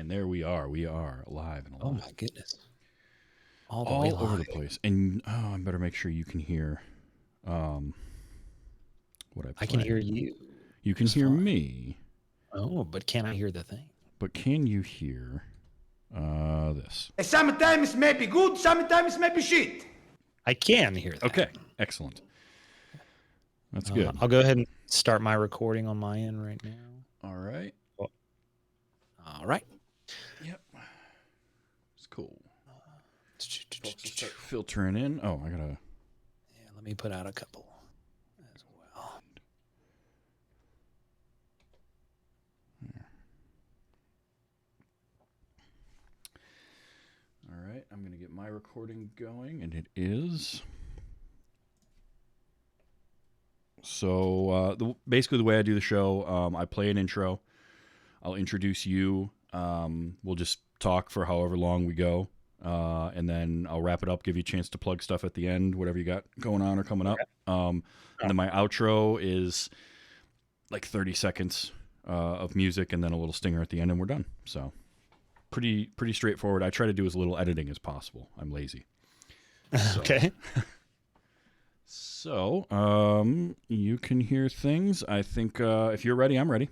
And there we are. We are alive and alive. Oh, my goodness. All the way All over live. the place. And I better make sure you can hear what I play. I can hear you. You can It's hear fine. me. Oh, but can I hear the thing? But can you hear this? Sometimes may be good, sometimes may be shit. I can hear that. Okay, excellent. That's good. I'll go ahead and start my recording on my end right now. All right. All right. Yep. It's cool. Folks will start filtering in. Oh, I gotta. Yeah, let me put out a couple as well. All right, I'm gonna get my recording going, and it is. So basically, the way I do the show, I play an intro. I'll introduce you. We'll just talk for however long we go, and then I'll wrap it up, give you a chance to plug stuff at the end, whatever you got going on or coming up. And then my outro is like 30 seconds of music, and then a little stinger at the end, and we're done. So pretty straightforward. I try to do as little editing as possible. I'm lazy. Okay. So you can hear things. I think if you're ready, I'm ready.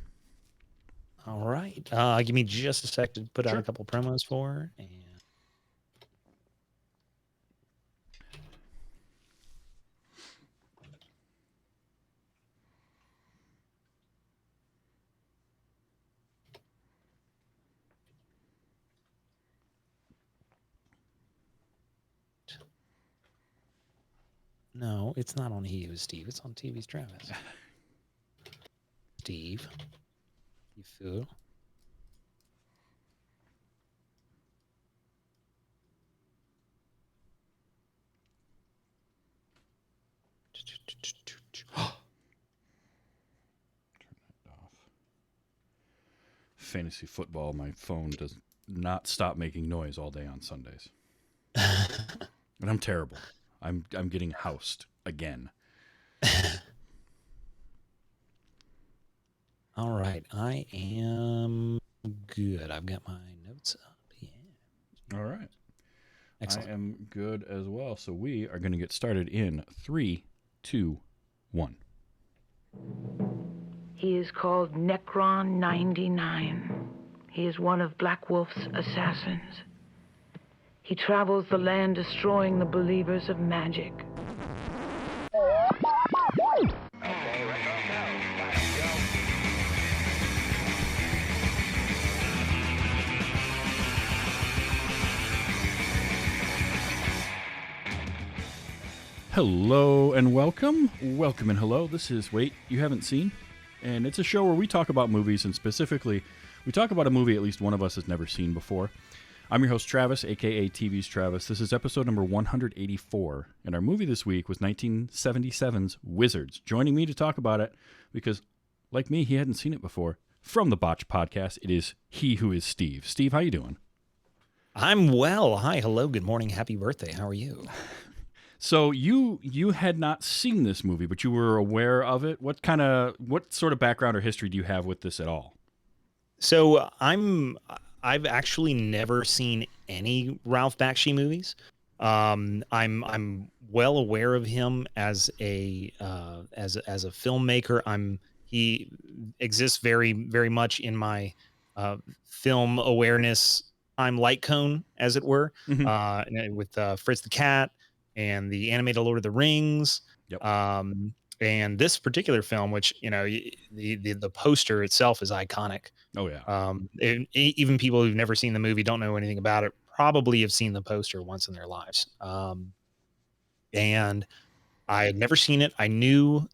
All right. Give me just a sec to put out a couple promos for. And no, it's not on He Who's Steve. It's on TV's Travis. Steve, you fool. Fantasy football, my phone does not stop making noise all day on Sundays. And I'm terrible. I'm getting housed again. All right. I am good. I've got my notes up. Yeah. All right. Excellent. I am good as well. So we are going to get started in 3, 2, 1. He is called Necron 99. He is one of Black Wolf's assassins. He travels the land destroying the believers of magic. Okay, let's go. Hello and welcome. Welcome and hello. This is Wait, You Haven't Seen? And it's a show where we talk about movies, and specifically, we talk about a movie at least one of us has never seen before. I'm your host, Travis, a.k.a. TV's Travis. This is episode number 184, and our movie this week was 1977's Wizards. Joining me to talk about it, because, like me, he hadn't seen it before, from the Botch Podcast, it is he who is Steve. Steve, how you doing? I'm well. Hi, hello, good morning, happy birthday. How are you? So you had not seen this movie, but you were aware of it. What sort of background or history do you have with this at all? So I've actually never seen any Ralph Bakshi movies. I'm well aware of him as a filmmaker. He exists very, very much in my film awareness light cone, as it were, with Fritz the Cat and the animated Lord of the Rings. Yep. And this particular film, which, the poster itself is iconic. Oh yeah. Even people who've never seen the movie, don't know anything about it, probably have seen the poster once in their lives. And I had never seen it. I knew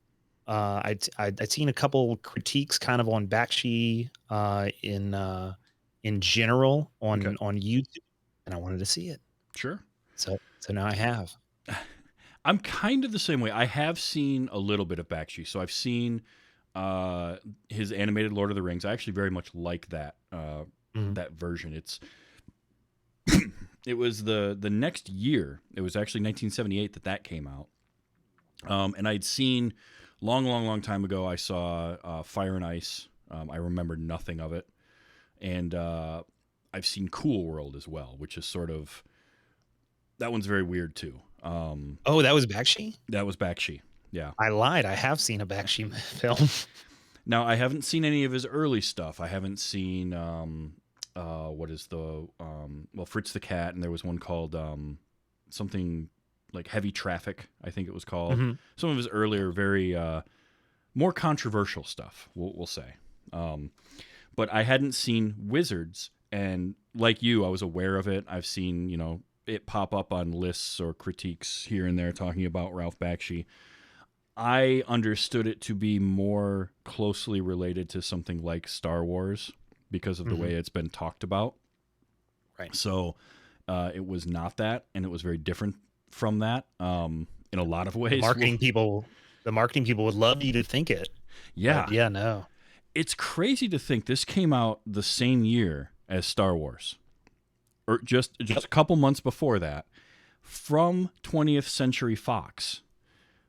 I'd seen a couple critiques kind of on Bakshi in general on YouTube, and I wanted to see it. Sure. So now I have. I'm kind of the same way. I have seen a little bit of Bakshi. So I've seen his animated Lord of the Rings. I actually very much like that that version. It was the next year. It was actually 1978 that came out. And I'd seen long time ago. I saw Fire and Ice. I remember nothing of it, and I I've seen Cool World as well, which is sort of, that one's very weird too. Oh, that was Bakshi? That was Bakshi. Yeah. I lied. I have seen a Bakshi film. Now, I haven't seen any of his early stuff. I haven't seen, what is the, Fritz the Cat, and there was one called something like Heavy Traffic, I think it was called. Mm-hmm. Some of his earlier, very, more controversial stuff, we'll say. But I hadn't seen Wizards, and like you, I was aware of it. I've seen, it pop up on lists or critiques here and there talking about Ralph Bakshi. I understood it to be more closely related to something like Star Wars because of the way it's been talked about. Right. So it was not that, and it was very different from that in a lot of ways. The marketing people would love you to think it. Yeah. But yeah, no. It's crazy to think this came out the same year as Star Wars, or just a couple months before that, from 20th Century Fox.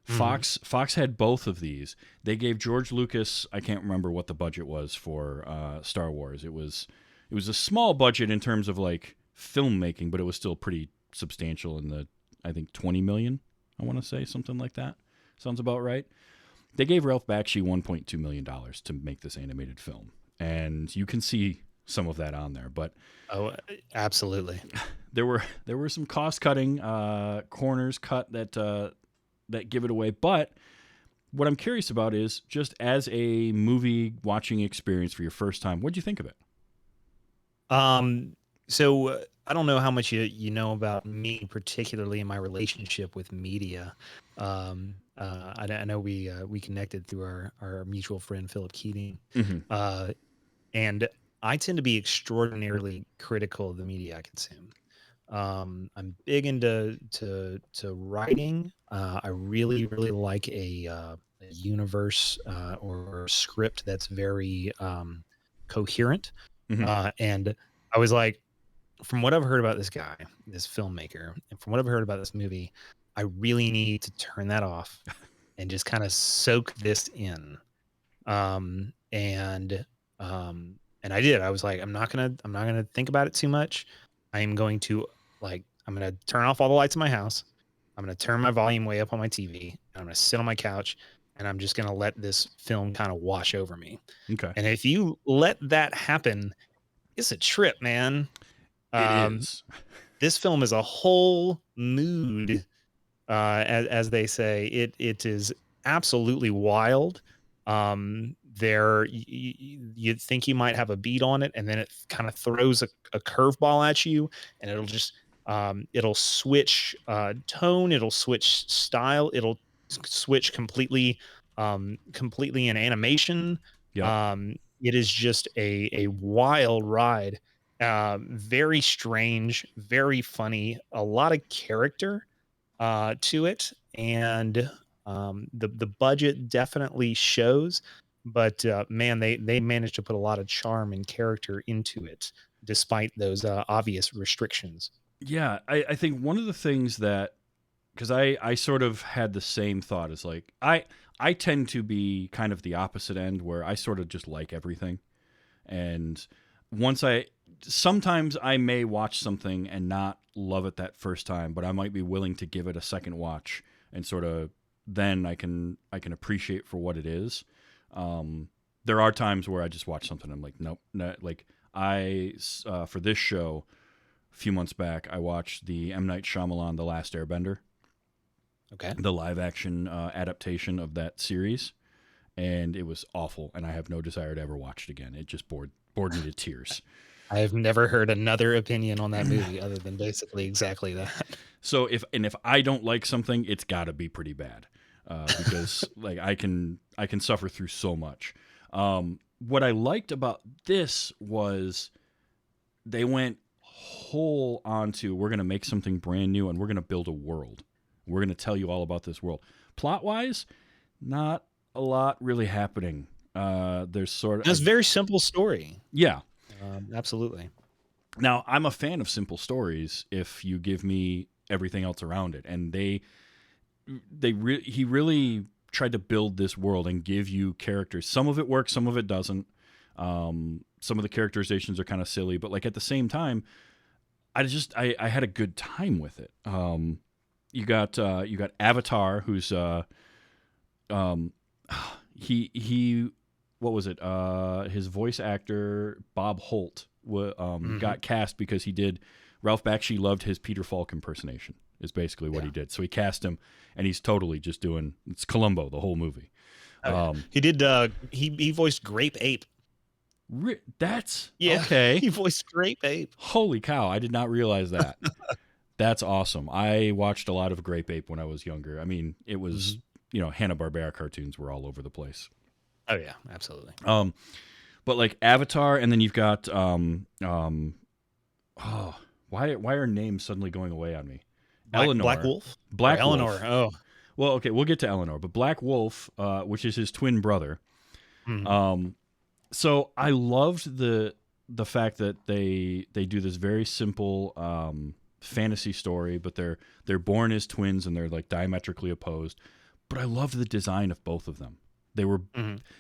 Fox had both of these. They gave George Lucas, I can't remember what the budget was for Star Wars. It was a small budget in terms of like filmmaking, but it was still pretty substantial in the, I think, 20 million, I want to say, something like that. Sounds about right. They gave Ralph Bakshi $1.2 million to make this animated film. And you can see some of that on there, but Oh, absolutely. there were some cost-cutting corners cut that give it away. But what I'm curious about is, just as a movie watching experience for your first time, what'd you think of it? So I don't know how much you know about me, particularly in my relationship with media. I know we connected through our mutual friend Philip Keating, and I tend to be extraordinarily critical of the media I consume. I'm big into writing. I really like a universe or a script that's very coherent. And I was like, from what I've heard about this guy, this filmmaker, and from what I've heard about this movie, I really need to turn that off and just kind of soak this in. And I did. I was like, I'm not gonna think about it too much. I'm going to turn off all the lights in my house. I'm going to turn my volume way up on my TV. And I'm going to sit on my couch, and I'm just going to let this film kind of wash over me. Okay. And if you let that happen, it's a trip, man. It is. This film is a whole mood, as they say. It is absolutely wild. You'd think you might have a beat on it, and then it kind of throws a curveball at you, and it'll just it'll switch tone, it'll switch style, it'll switch completely in animation. Yep. It is just a wild ride. Very strange, very funny, a lot of character to it, and the budget definitely shows, but man, they managed to put a lot of charm and character into it despite those obvious restrictions. Yeah, I think one of the things that, because I sort of had the same thought, as like I tend to be kind of the opposite end, where I sort of just like everything, and sometimes I may watch something and not love it that first time, but I might be willing to give it a second watch, and sort of then I can appreciate for what it is. There are times where I just watch something and I'm like, nope, like for this show a few months back, I watched the M. Night Shyamalan The Last Airbender. Okay. The live action adaptation of that series, and it was awful, and I have no desire to ever watch it again. It just bored me to tears. I have never heard another opinion on that movie other than basically exactly that. So if I don't like something, it's got to be pretty bad, because like I can suffer through so much. What I liked about this was they went whole onto, we're going to make something brand new, and we're going to build a world. We're going to tell you all about this world. Plot-wise, not a lot really happening. There's sort of... It's a very simple story. Yeah. Absolutely. Now, I'm a fan of simple stories if you give me everything else around it. And he really tried to build this world and give you characters. Some of it works, some of it doesn't. Some of the characterizations are kind of silly, but like at the same time, I had a good time with it. You got Avatar, who's he what was it? His voice actor Bob Holt got cast because he did. Ralph Bakshi loved his Peter Falk impersonation. Is basically what he did. So he cast him, and he's totally just doing it's Columbo the whole movie. He did. He voiced Grape Ape. That's Yeah, okay. He voiced Grape Ape. Holy cow! I did not realize that. That's awesome. I watched a lot of Grape Ape when I was younger. I mean, it was Hanna-Barbera cartoons were all over the place. Oh yeah, absolutely. But like Avatar, and then you've got why are names suddenly going away on me? Eleanor. Black Wolf? Black Wolf. Eleanor. Oh. Well, okay, we'll get to Eleanor, but Black Wolf, which is his twin brother. So I loved the fact that they do this very simple fantasy story, but they're born as twins and they're like diametrically opposed. But I loved the design of both of them. They were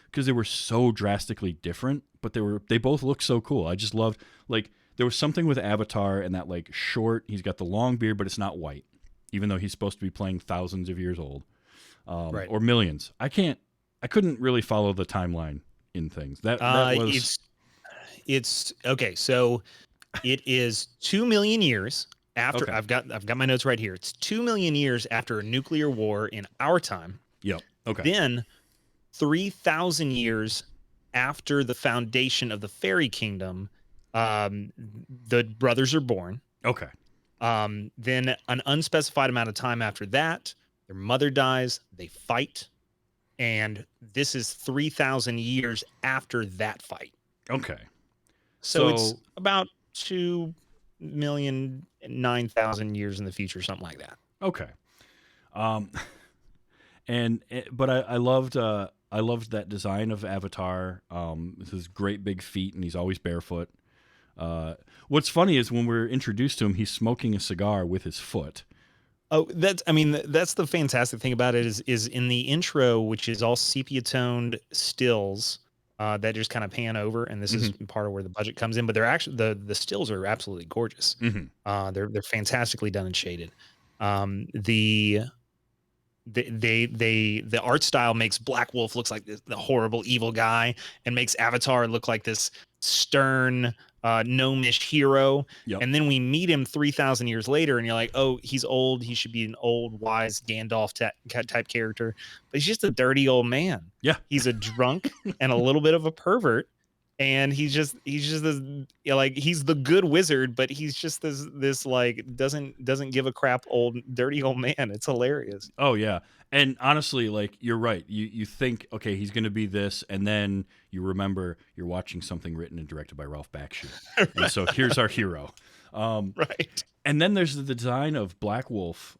because they were so drastically different, but they both looked so cool. I just loved like there was something with Avatar and that like short. He's got the long beard, but it's not white, even though he's supposed to be playing thousands of years old, or millions. I couldn't really follow the timeline in things. That was it's okay. So it is 2 million years after. Okay. I've got my notes right here. It's 2 million years after a nuclear war in our time. Yep. Okay. Then 3,000 years after the foundation of the fairy kingdom, the brothers are born. Okay. Then an unspecified amount of time after that, their mother dies, they fight, and this is 3,000 years after that fight. Okay. So it's about 2,009,000 years in the future, something like that. Okay. But I loved that design of Avatar. With his great big feet, and he's always barefoot. What's funny is when we're introduced to him, he's smoking a cigar with his foot. Oh, that's the fantastic thing about it is in the intro, which is all sepia toned stills that just kind of pan over, and this is part of where the budget comes in. But they're actually the stills are absolutely gorgeous. They're fantastically done and shaded. The art style makes Black Wolf looks like the horrible evil guy, and makes Avatar look like this stern gnomish hero. Yep. And then we meet him 3,000 years later, and you're like, oh, he's old. He should be an old, wise Gandalf type character, but he's just a dirty old man. Yeah, he's a drunk and a little bit of a pervert, and he's just this like he's the good wizard, but he's just this like doesn't give a crap old dirty old man. It's hilarious. Oh yeah. And honestly, like you're right. You think, okay, he's going to be this, and then you remember you're watching something written and directed by Ralph Bakshi, right. And so here's our hero. Right. And then there's the design of Black Wolf.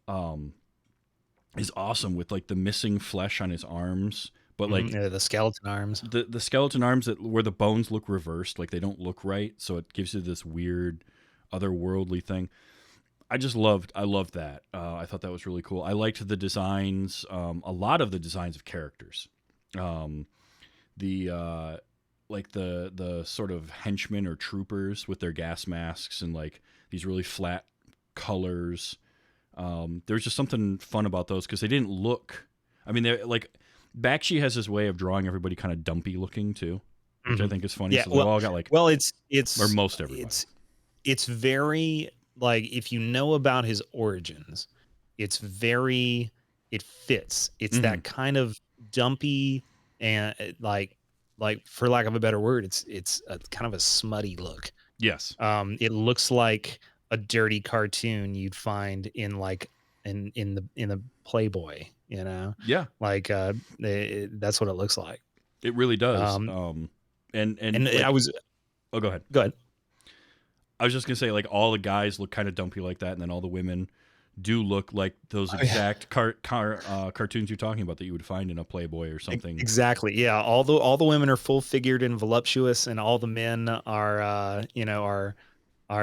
Is awesome with like the missing flesh on his arms, but like the skeleton arms. The skeleton arms where the bones look reversed, like they don't look right, so it gives you this weird, otherworldly thing. I loved that. I thought that was really cool. I liked the designs, a lot of the designs of characters. The sort of henchmen or troopers with their gas masks and like these really flat colors. There's just something fun about those because they didn't look. I mean, they're like Bakshi has his way of drawing everybody kind of dumpy looking too, which I think is funny. Yeah, so they all got like it's or most everybody. It's very. Like if you know about his origins, it fits. It's that kind of dumpy and like for lack of a better word, it's a kind of a smutty look. Yes. It looks like a dirty cartoon you'd find in like in the Playboy, you know? Yeah. Like that's what it looks like. It really does. And like, I was. Oh, go ahead. Go ahead. I was just gonna say, like, all the guys look kind of dumpy like that, and then all the women do look like those exact cartoons you're talking about that you would find in a Playboy or something. Exactly. Yeah. All the women are full figured and voluptuous, and all the men are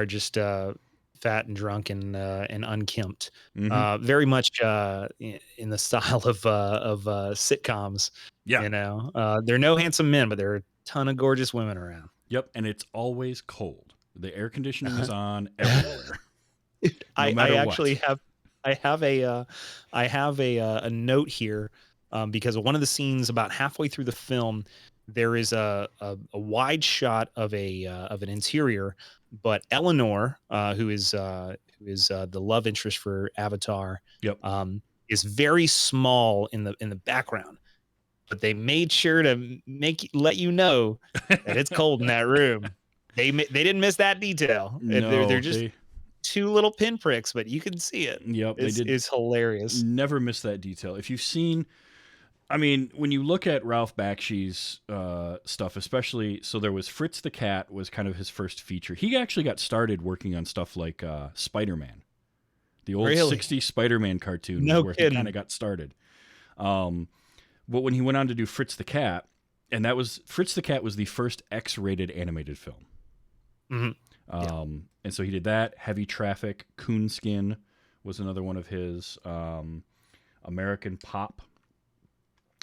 just fat and drunk and unkempt. Very much in the style of sitcoms. Yeah. They're no handsome men, but they're ton of gorgeous women around. Yep, and it's always cold. The air conditioning is on everywhere. I matter actually what. have a note here because one of the scenes about halfway through the film, there is a wide shot of an interior, but Eleanor, who is the love interest for Avatar, Yep. is very small in the background. But they made sure to let you know that it's cold in that room. They didn't miss that detail. No, They're just two little pinpricks, but you can see it. Yep, they did. It's hilarious. Never miss that detail. If you've seen, I mean, when you look at Ralph Bakshi's stuff, especially, so there was Fritz the Cat was kind of his first feature. He actually got started working on stuff like Spider-Man, the old Really? 60s Spider-Man cartoon, No where kidding. he kind of got started. But when he went on to do Fritz the Cat, and Fritz the Cat was the first X-rated animated film. Mm-hmm. And so he did that. Heavy Traffic, Coonskin was another one of his. American Pop.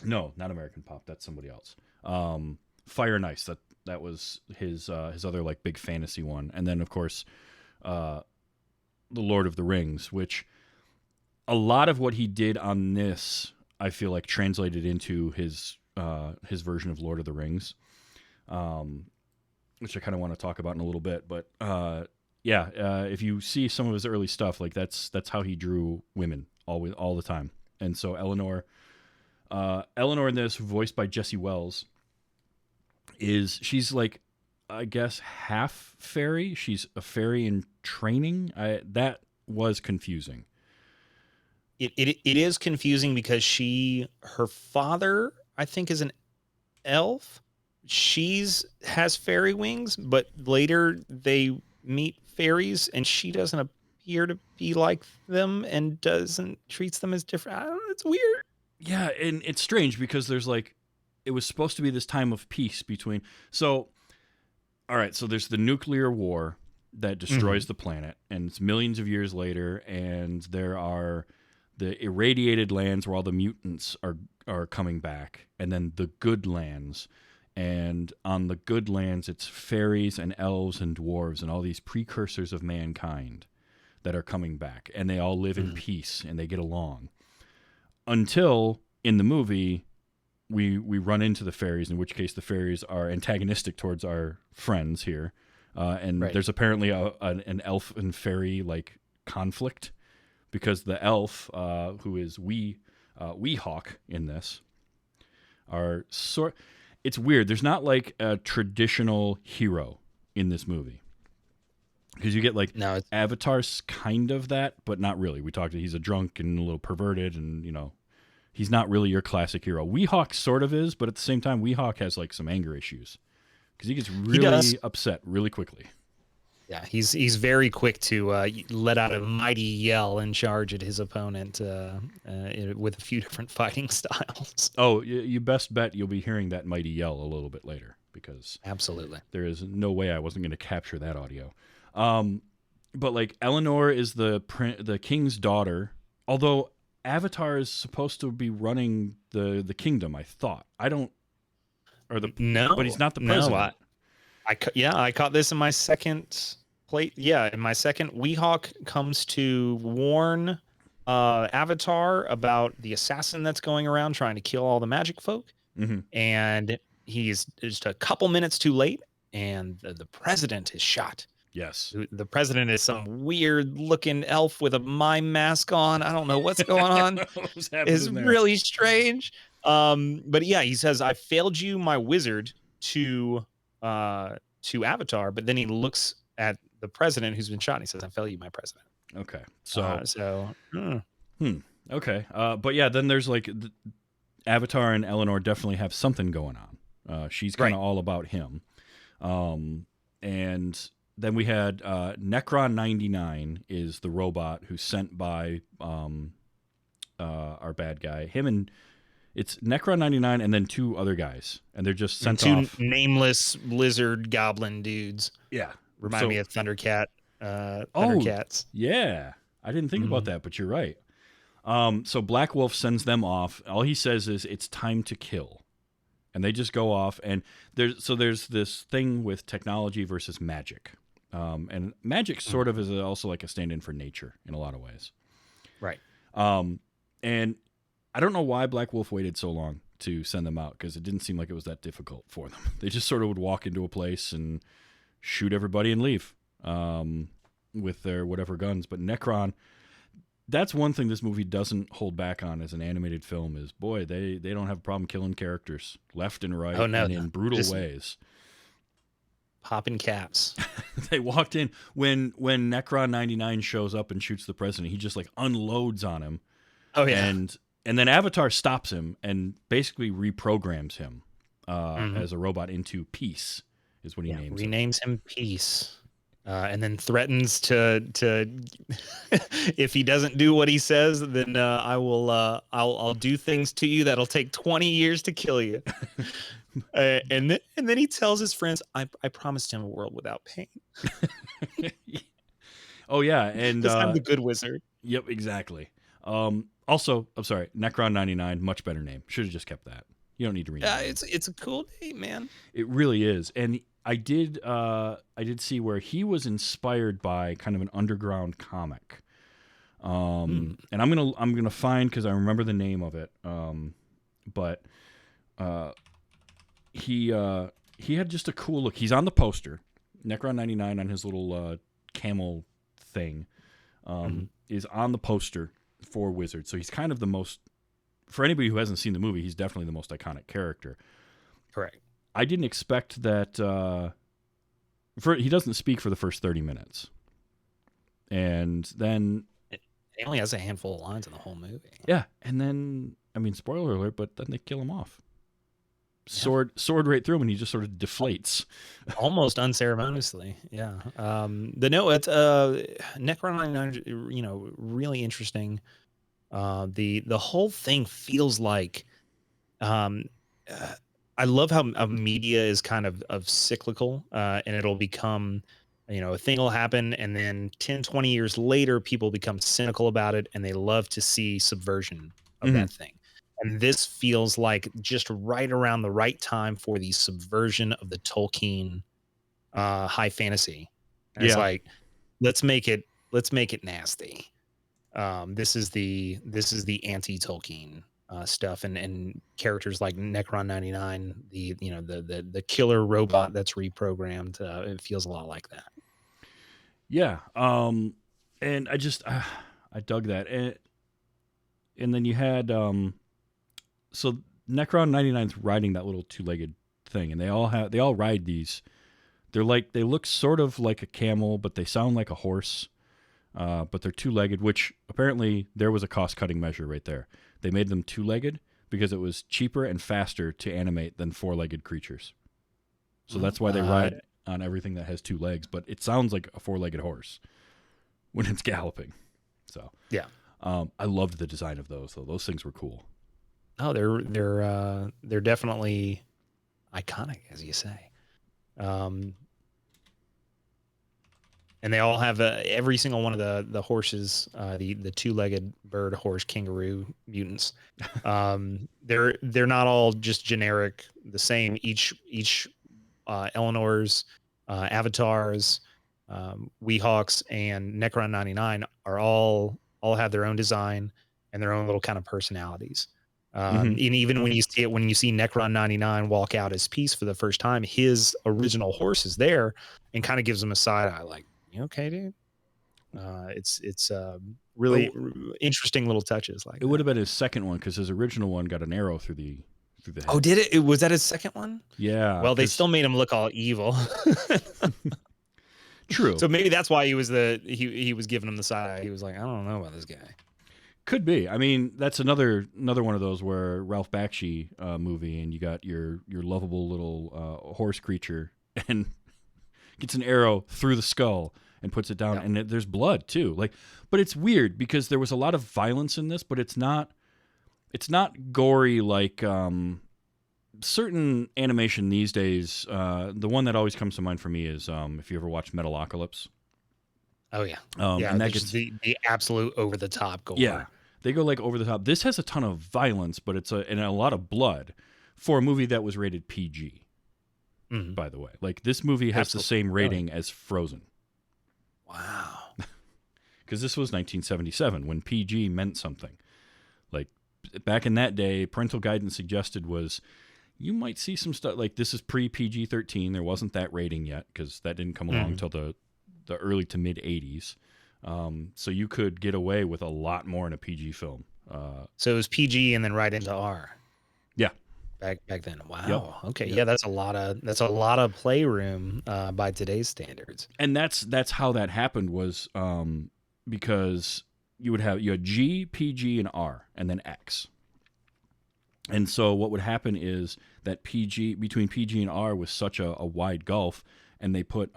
No, not American Pop. That's somebody else. Fire and Ice. That was his other like big fantasy one. And then of course, The Lord of the Rings, which a lot of what he did on this, I feel like translated into his version of Lord of the Rings, which I kind of want to talk about in a little bit. But if you see some of his early stuff, like that's how he drew women all the time. And so Eleanor in this, voiced by Jessie Wells, she's like, I guess, half fairy. She's a fairy in training. That was confusing. It is confusing because her father, I think, is an elf. Has fairy wings, but later they meet fairies and she doesn't appear to be like them and treats them as different. I don't know, it's weird. Yeah, and it's strange because there's like, it was supposed to be this time of peace between. So, all right, so there's the nuclear war that destroys the planet, and it's millions of years later, and there are the irradiated lands where all the mutants are coming back, and then the good lands. And on the good lands, it's fairies and elves and dwarves and all these precursors of mankind that are coming back, and they all live in peace and they get along. Until in the movie, we run into the fairies, in which case the fairies are antagonistic towards our friends here, and there's apparently an elf and fairy like conflict because the elf, who is Weehawk in this, are it's weird. There's not like a traditional hero in this movie. Because you get like Avatar's kind of that, but not really. He's a drunk and a little perverted, and he's not really your classic hero. Weehawk sort of is, but at the same time, Weehawk has like some anger issues because he gets really upset really quickly. Yeah, he's very quick to let out a mighty yell and charge at his opponent with a few different fighting styles. Oh, you best bet you'll be hearing that mighty yell a little bit later because absolutely there is no way I wasn't going to capture that audio. But like Eleanor is the king's daughter, although Avatar is supposed to be running the kingdom. I thought but he's not the president. I caught this in my second plate. Yeah, in my second, Weehawk comes to warn Avatar about the assassin that's going around trying to kill all the magic folk, and he's just a couple minutes too late, and the president is shot. Yes, the president is some weird-looking elf with a mime mask on. I don't know what's going on. It's really strange. But yeah, he says, "I failed you, my wizard," to Avatar, but then he looks at the president who's been shot and he says, "I fail you, my president." Okay. Okay. But yeah, then there's like Avatar and Eleanor definitely have something going on. She's kind of all about him. And then we had Necron 99 is the robot who's sent by our bad guy. It's Necron 99 and then two other guys, and they're just sent off. Two nameless lizard goblin dudes. Yeah. Remind me of Thundercats. Yeah. I didn't think about that, but you're right. So Black Wolf sends them off. All he says is, "It's time to kill." and they just go off. And there's this thing with technology versus magic, and magic sort of is also like a stand-in for nature in a lot of ways. Right. And I don't know why Black Wolf waited so long to send them out, because it didn't seem like it was that difficult for them. They just sort of would walk into a place and shoot everybody and leave with their whatever guns. But Necron, that's one thing this movie doesn't hold back on as an animated film is, boy, they don't have a problem killing characters left and right and in brutal ways. Popping caps. They walked in when Necron 99 shows up and shoots the president, he just like unloads on him. Oh yeah. And then Avatar stops him and basically reprograms him as a robot into Peace, is what he renames him Peace, and then threatens to if he doesn't do what he says, then I'll do things to you that'll take 20 years to kill you. And then he tells his friends, I promised him a world without pain. Oh yeah, and I'm the good wizard. Yep, exactly. Also, I'm sorry, Necron 99, much better name. Should have just kept that. You don't need to rename it. It's a cool name, man. It really is. And I did see where he was inspired by kind of an underground comic. And I'm gonna find, because I remember the name of it. But he had just a cool look. He's on the poster. Necron 99 on his little camel thing is on the poster for Wizard. So he's kind of the most, for anybody who hasn't seen the movie, he's definitely the most iconic character. Correct. I didn't expect that. He doesn't speak for the first 30 minutes, and then he only has a handful of lines in the whole movie. Yeah, and then, I mean, spoiler alert, but then they kill him off. Sword right through him, and he just sort of deflates, almost unceremoniously. Yeah. Necron 99, really interesting. The whole thing feels like, I love how media is kind of cyclical, and it'll become, a thing will happen, and then 10, 20 years later, people become cynical about it, and they love to see subversion of that thing. And this feels like just right around the right time for the subversion of the Tolkien high fantasy. And it's like, let's make it nasty. This is the anti-Tolkien stuff, and characters like Necron 99, the killer robot that's reprogrammed. It feels a lot like that. Yeah. And I just I dug that. And then you had so Necron 99's riding that little two-legged thing, and they all ride these. They look sort of like a camel, but they sound like a horse. But they're two-legged, which apparently there was a cost-cutting measure right there. They made them two-legged because it was cheaper and faster to animate than four-legged creatures. So that's why they ride on everything that has two legs, but it sounds like a four-legged horse when it's galloping. So yeah, I loved the design of those, though. Those things were cool. Oh, they're definitely iconic, as you say. And they all have every single one of the horses, the two-legged bird, horse, kangaroo mutants. They're not all just generic, the same. Each Eleanor's, Avatars, Weehawks, and Necron 99 are all have their own design and their own little kind of personalities. And even when you see Necron 99 walk out as Peace for the first time, his original horse is there and kind of gives him a side eye, like, "You okay, dude?" It's really interesting little touches. Like, it would have been his second one, because his original one got an arrow through the head. Oh, did it? Was that his second one? Yeah. Well, they still made him look all evil. True. So maybe that's why he was giving him the side eye. He was like, I don't know about this guy. Could be. I mean, that's another one of those where Ralph Bakshi movie, and you got your lovable little horse creature, and gets an arrow through the skull and puts it down, and there's blood too. But it's weird because there was a lot of violence in this, but it's not gory like certain animation these days. The one that always comes to mind for me is if you ever watch Metalocalypse. Oh yeah, and that gets the absolute over the top gore. Yeah, they go like over the top. This has a ton of violence, but and a lot of blood for a movie that was rated PG. By the way, like this movie has the same rating as Frozen. Wow. Because this was 1977 when PG meant something. Like back in that day, parental guidance suggested was you might see some stuff like this is pre-PG-13. There wasn't that rating yet because that didn't come along until the early to mid 80s. So you could get away with a lot more in a PG film. So it was PG and then right into R. Yeah. Back then. Wow. Yep. Okay. Yep. Yeah, that's a lot of playroom by today's standards. And that's how that happened was because you had G, PG, and R, and then X. And so what would happen is that between PG and R was such a wide gulf, and they put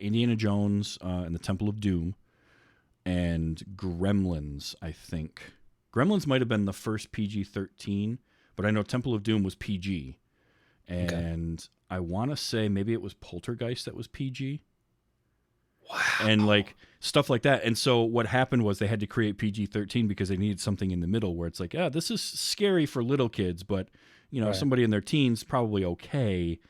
Indiana Jones and the Temple of Doom and Gremlins, I think. Gremlins might have been the first PG-13, but I know Temple of Doom was PG. And I want to say maybe it was Poltergeist that was PG. Wow. And like stuff like that. And so what happened was they had to create PG-13 because they needed something in the middle where it's like, yeah, this is scary for little kids, but you know, Right. somebody in their teens probably okay.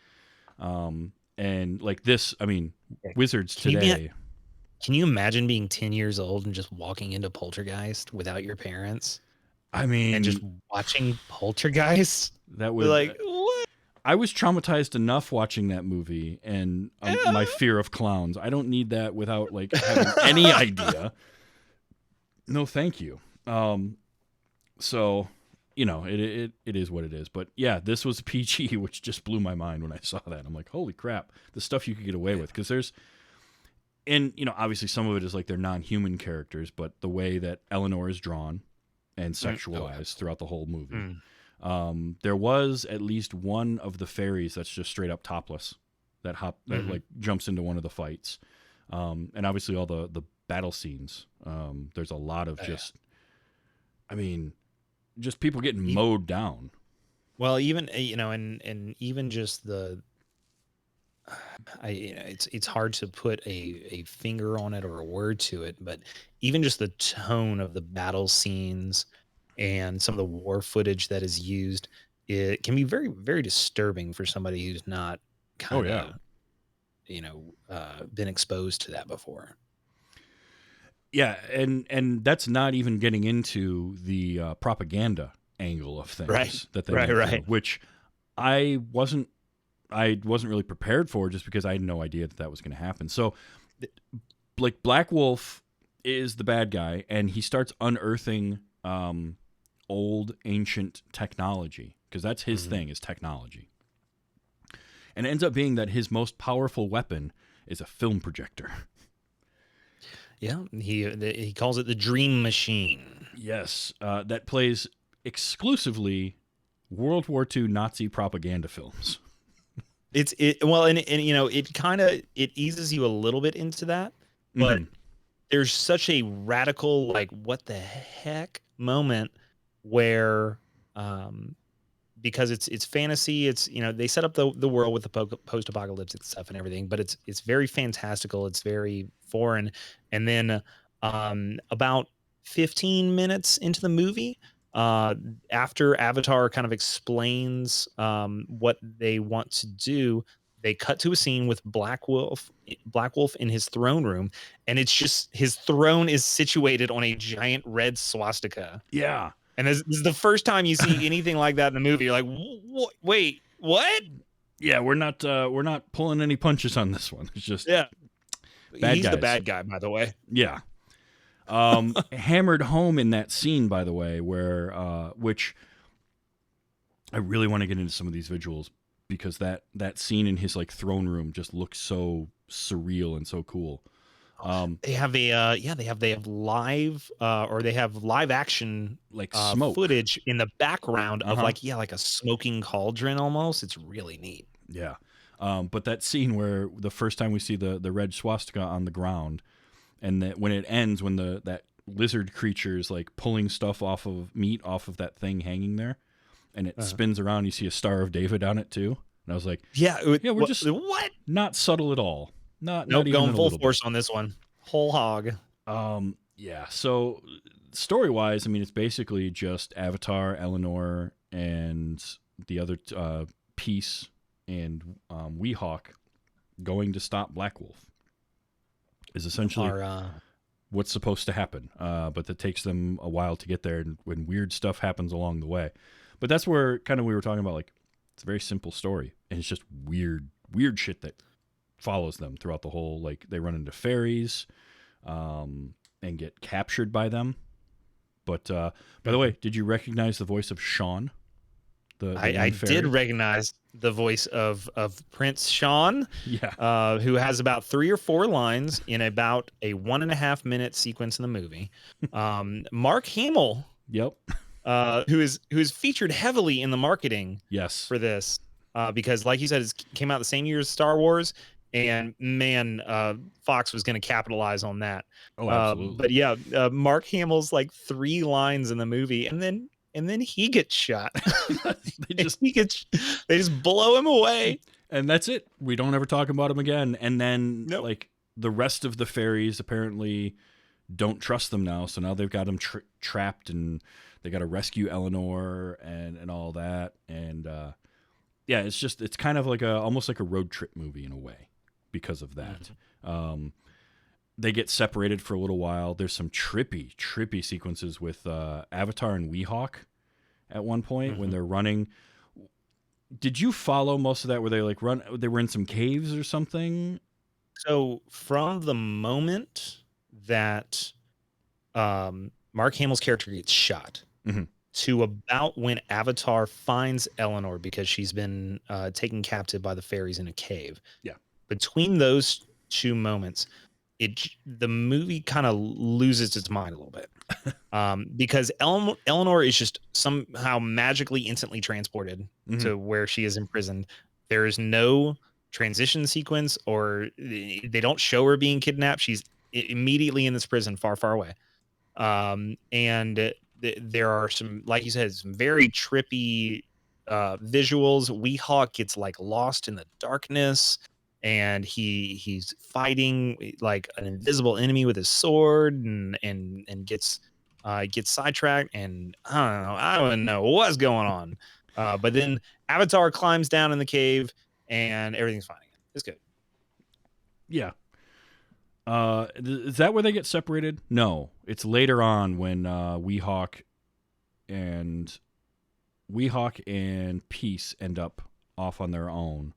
And like this, I mean, Wizards today. Can you imagine being 10 years old and just walking into Poltergeist without your parents I mean, and just watching Poltergeist? that would Like, what? I was traumatized enough watching that movie and my fear of clowns. I don't need that without like having any idea. No, thank you. So, you know, it is what it is. But yeah, this was PG, which just blew my mind when I saw that. I'm like, holy crap, the stuff you could get away with. Because there's, and you know, obviously some of it is like they're non-human characters, but the way that Eleanor is drawn and sexualized throughout the whole movie. There was at least one of the fairies that's just straight up topless that like jumps into one of the fights. And obviously all the battle scenes. There's a lot of just, I mean, just people getting mowed down. Well, even, you know, and even just it's hard to put a finger on it or a word to it, but even just the tone of the battle scenes and some of the war footage that is used, it can be very, very disturbing for somebody who's not kind of, you know, been exposed to that before. Yeah, and that's not even getting into the propaganda angle of things that they went through, which I wasn't really prepared for just because I had no idea that was going to happen. So, like, Black Wolf is the bad guy, and he starts unearthing old, ancient technology, because that's his thing, is technology. And it ends up being that his most powerful weapon is a film projector. Yeah, he calls it the Dream Machine. Yes, that plays exclusively World War II Nazi propaganda films. Well, and you know, it eases you a little bit into that, but there's such a radical, like, what the heck moment where, because it's fantasy, it's, you know, they set up the world with the post-apocalyptic stuff and everything, but it's very fantastical, it's very foreign, and then about 15 minutes into the movie, after Avatar kind of explains what they want to do, they cut to a scene with Black Wolf in his throne room, and it's just his throne is situated on a giant red swastika. Yeah. And this is the first time you see anything like that in the movie. You're like, wait, what? Yeah, we're not pulling any punches on this one. It's just he's guys. the bad guy, by the way. Yeah. Hammered home in that scene, by the way, where which I really want to get into some of these visuals, because that scene in his like throne room just looks so surreal and so cool. They have live live action like smoke footage in the background of like a smoking cauldron almost. It's really neat. Yeah. But that scene where the first time we see the red swastika on the ground, and that when it ends, when that lizard creature is like pulling stuff off of that thing hanging there, and it spins around, you see a Star of David on it too. And I was like, we're just not subtle at all. Not even going full bit. force on this one, whole hog. Yeah. So story wise, I mean, it's basically just Avatar, Eleanor, and the other Peace and Weehawk going to stop Black Wolf is essentially what's supposed to happen. But that takes them a while to get there, and when weird stuff happens along the way. But that's where kind of we were talking about, like, it's a very simple story, and it's just weird shit that follows them throughout the whole, like, they run into fairies and get captured by them. But by the way, did you recognize the voice of Sean? I did recognize the voice of Prince Sean, who has about 3 or 4 lines in about a 1.5 minute sequence in the movie. Mark Hamill, who is featured heavily in the marketing for this, because, like you said, it came out the same year as Star Wars, and man, Fox was going to capitalize on that. Oh, absolutely. But yeah, Mark Hamill's like 3 lines in the movie, and then he gets shot. they just blow him away, and that's it. We don't ever talk about him again. And then like the rest of the fairies apparently don't trust them now, so now they've got him trapped, and they got to rescue Eleanor and all that. And yeah, it's kind of like almost like a road trip movie in a way because of that. They get separated for a little while. There's some trippy sequences with Avatar and Weehawk at one point when they're running. Did you follow most of that? Where they like run? They were in some caves or something. So from the moment that Mark Hamill's character gets shot to about when Avatar finds Eleanor, because she's been taken captive by the fairies in a cave. Yeah. Between those 2 moments, the movie kind of loses its mind a little bit, because Eleanor is just somehow magically instantly transported to where she is imprisoned. There is no transition sequence, or they don't show her being kidnapped. She's immediately in this prison far away. And there are some, like you said, some very trippy visuals. Weehawk gets like lost in the darkness, and he's fighting like an invisible enemy with his sword, and gets sidetracked, and I don't know what's going on. But then Avatar climbs down in the cave, and everything's fine again. It's good. Yeah. Is that where they get separated? No, it's later on when Weehawk and Peace end up off on their own.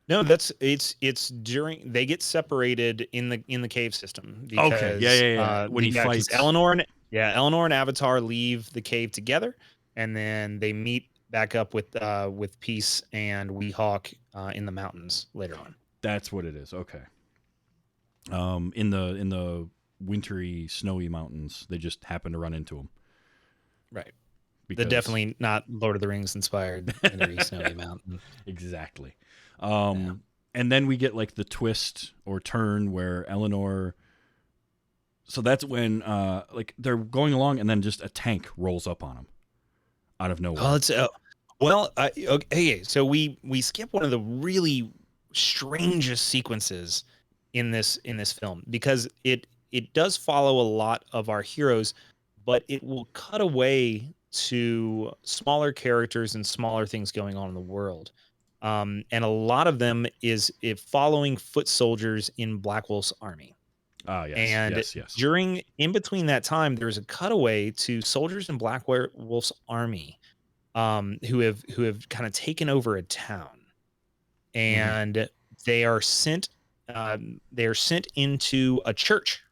No, it's during they get separated in the cave system. Because, okay, yeah. When he fights Eleanor and Avatar leave the cave together, and then they meet back up with Peace and Weehawk in the mountains later on. That's what it is. Okay. In the wintry, snowy mountains, they just happen to run into him. Right. They're definitely not Lord of the Rings inspired wintry, snowy mountain. Exactly. And then we get like the twist or turn where Eleanor. So that's when like they're going along, and then just a tank rolls up on them out of nowhere. Okay. So we skip one of the really strangest sequences in this film, because it does follow a lot of our heroes, but it will cut away to smaller characters and smaller things going on in the world. And a lot of them is following foot soldiers in Black Wolf's army. Yes. And yes. In between that time, there's a cutaway to soldiers in Black Wolf's army, who have kind of taken over a town, and they are sent into a church.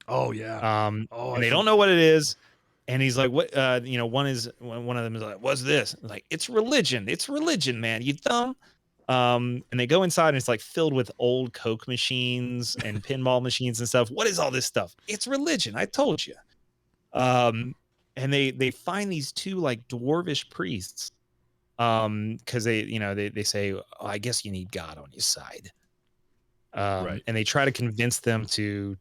Oh yeah. And they don't know what it is. And he's like, what, one of them is like, what's this? Like, it's religion, man, you dumb. And they go inside, and it's like filled with old Coke machines and pinball machines and stuff. What is all this stuff? It's religion, I told you. And they find these 2 like dwarvish priests, because they say, oh, I guess you need God on your side. Right. And they try to convince them to,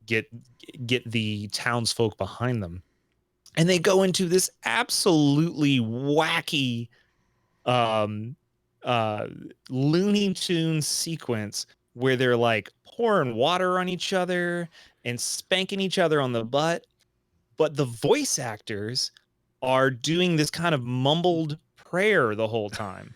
get the townsfolk behind them, and they go into this absolutely wacky Looney Tunes sequence where they're like pouring water on each other and spanking each other on the butt, but the voice actors are doing this kind of mumbled prayer the whole time.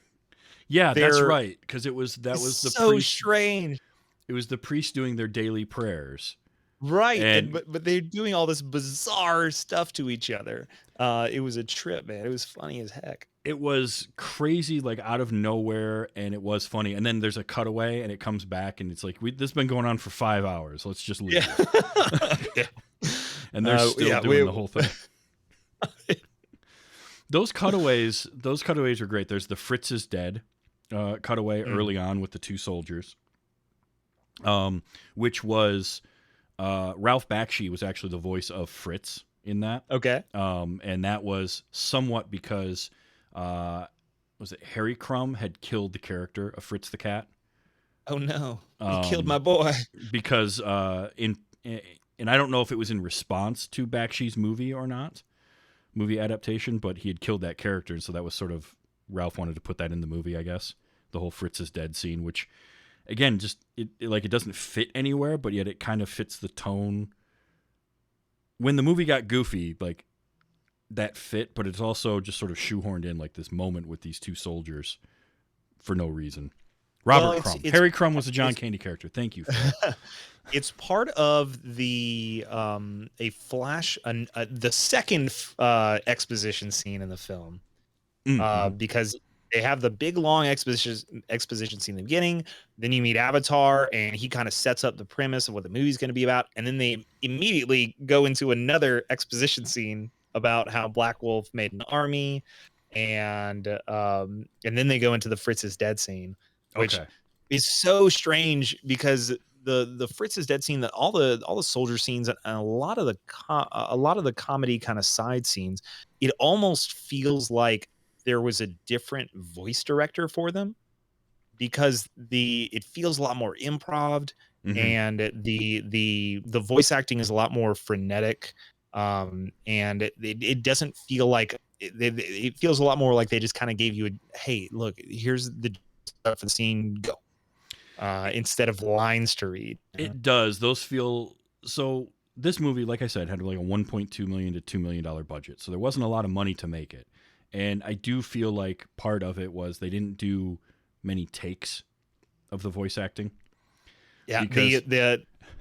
Yeah, that's right. Because that was the so priest. strange. It was the priest doing their daily prayers. Right. And But they're doing all this bizarre stuff to each other. It was a trip, man. It was funny as heck. it was crazy, like out of nowhere, and it was funny. And then there's a cutaway, and it comes back, and it's like, this has been going on for 5 hours. Let's just leave. Yeah. And they're still doing the whole thing. Those cutaways are great. There's the Fritz is dead cutaway early on with the two soldiers, which was Ralph Bakshi was actually the voice of Fritz in that. Okay. And that was somewhat because was it Harry Crumb had killed the character of Fritz the Cat? Oh no, he killed my boy. Because and I don't know if it was in response to Bakshi's movie adaptation, but he had killed that character, and so that was sort of Ralph wanted to put that in the movie, I guess. The whole Fritz is dead scene, which again, just it doesn't fit anywhere, but yet it kind of fits the tone. When the movie got goofy, like that fit, but it's also just sort of shoehorned in like this moment with these two soldiers for no reason. Robert Crumb. Harry Crumb was a John Candy character. Thank you. It's part of the the second exposition scene in the film, because they have the big long exposition scene in the beginning. Then you meet Avatar, and he kind of sets up the premise of what the movie's going to be about, and then they immediately go into another exposition scene about how Black Wolf made an army, and then they go into the Fritz is dead scene, which is so strange because the Fritz is dead scene, that all the soldier scenes and a lot of the comedy kind of side scenes, it almost feels like there was a different voice director for them, because it feels a lot more improv, and the voice acting is a lot more frenetic, and it doesn't feel like it feels a lot more like they just kind of gave you hey, look, here's the stuff for the scene, go. Instead of lines to read. It does. Those feel so. This movie, like I said, had like a $1.2 million to $2 million budget, so there wasn't a lot of money to make it. And I do feel like part of it was they didn't do many takes of the voice acting. Yeah,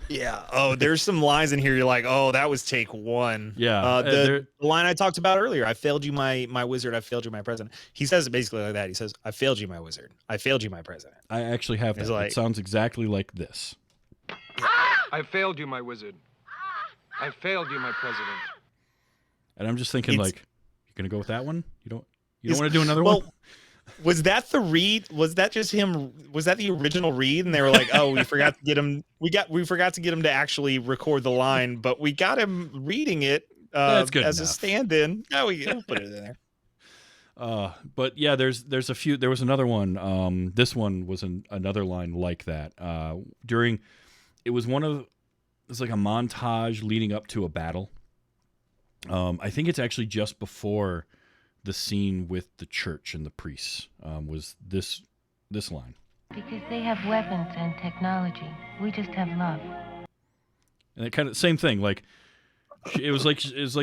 yeah. Oh, there's some lines in here you're like, oh, that was take one. Yeah. The line I talked about earlier, I failed you, my wizard. I failed you, my president. He says it basically like that. He says, I failed you, my wizard. I failed you, my president. I actually have that. It sounds exactly like this. I failed you, my wizard. I failed you, my president. And I'm just thinking, like, you're gonna go with that one? You don't want to do another one? Was that the read? Was that just him? Was that the original read? And they were like, "Oh, we forgot to get him. We forgot to get him to actually record the line, but we got him reading it That's good as enough. a stand-in. Now we'll put it in there." But yeah, there's a few. There was another one. This one was another line like that. It was like a montage leading up to a battle. I think it's actually just before the scene with the church and the priests, was this line. Because they have weapons and technology. We just have love. And it kind of same thing. Like it was like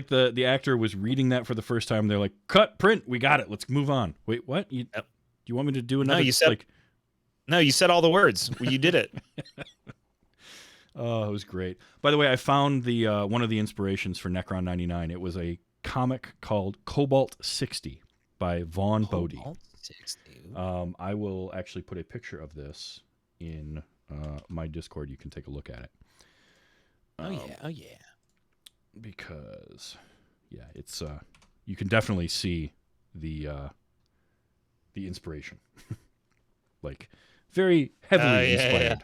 the actor was reading that for the first time. They're like, "Cut, print, we got it. Let's move on." Wait, what? Do you want me to do another? No, you said all the words. Well, you did it. Oh, it was great. By the way, I found the one of the inspirations for Necron 99. It was a comic called Cobalt 60 by Vaughn Bodie. Cobalt 60. I will actually put a picture of this in my Discord. You can take a look at it. Oh yeah. Because it's you can definitely see the inspiration. Like very heavily inspired. Yeah.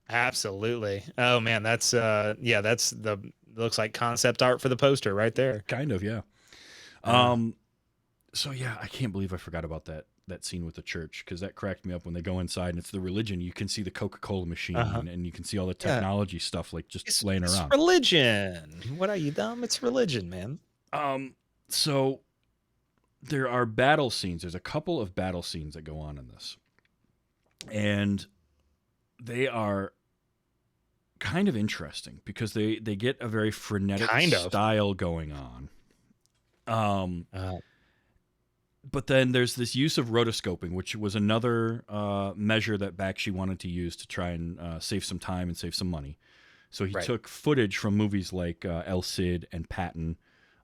Absolutely. Oh man, that's looks like concept art for the poster right there. Kind of, yeah. So yeah, I can't believe I forgot about that scene with the church, because that cracked me up when they go inside and it's the religion. You can see the Coca-Cola machine and you can see all the technology stuff like just laying around. It's religion. What are you, dumb? It's religion, man. So there are battle scenes. There's a couple of battle scenes that go on in this. And they are kind of interesting because they get a very frenetic style going on. Um, Uh, but then there's this use of rotoscoping, which was another measure that Bakshi wanted to use to try and save some time and save some money. So he Right. took footage from movies like El Cid and Patton,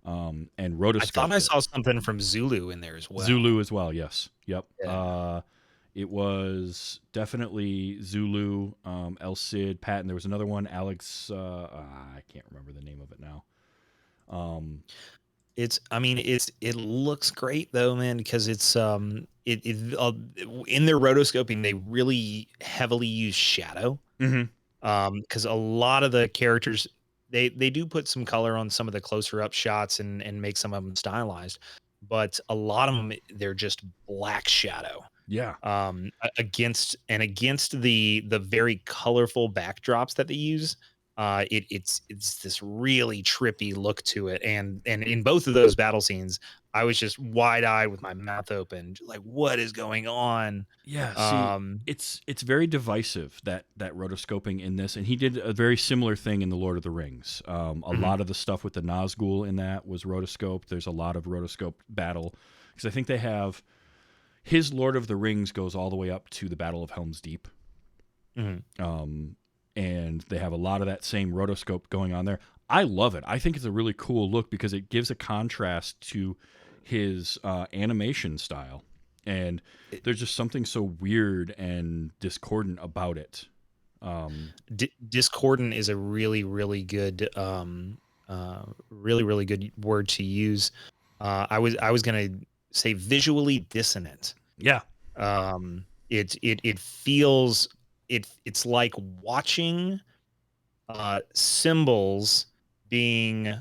and I rotoscoped thought I it. saw something from Zulu in there as well. Zulu as well, yes. Yep. Yeah. It was definitely Zulu, El Cid, Patton. There was another one, Alex. I can't remember the name of it now. It looks great though, man, because it's in their rotoscoping they really heavily use shadow. Mhm. Because a lot of the characters they do put some color on some of the closer up shots and make some of them stylized, but a lot of them they're just black shadow Yeah. against the very colorful backdrops that they use. It's this really trippy look to it, and in both of those battle scenes I was just wide-eyed with my mouth open, like what is going on. Yeah, see, um it's very divisive that rotoscoping in this, and he did a very similar thing in the Lord of the Rings. A Mhm. lot of the stuff with the Nazgul in that was rotoscoped. There's a lot of rotoscope battle because I think they have his Lord of the Rings goes all the way up to the Battle of Helm's Deep, Mhm. and they have a lot of that same rotoscope going on there. I love it. I think it's a really cool look because it gives a contrast to his animation style, and there's just something so weird and discordant about it. Discordant is a really good really good word to use. I was gonna say visually dissonant. Yeah. It feels it's like watching symbols being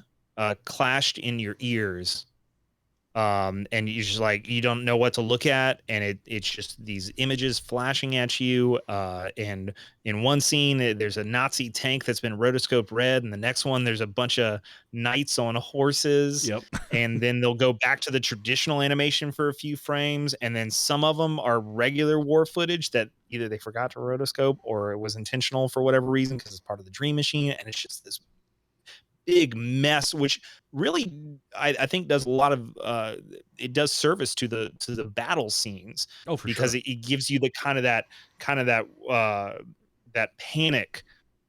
clashed in your ears, and you just like you don't know what to look at, and it's just these images flashing at you. And in one scene there's a Nazi tank that's been rotoscoped red, and the next one there's a bunch of knights on horses. Yep. And then they'll go back to the traditional animation for a few frames, and then some of them are regular war footage that either they forgot to rotoscope or it was intentional for whatever reason because it's part of the dream machine, and it's just this big mess, which really I think does a lot of it does service to the battle scenes, Oh, for because sure. it gives you the kind of that panic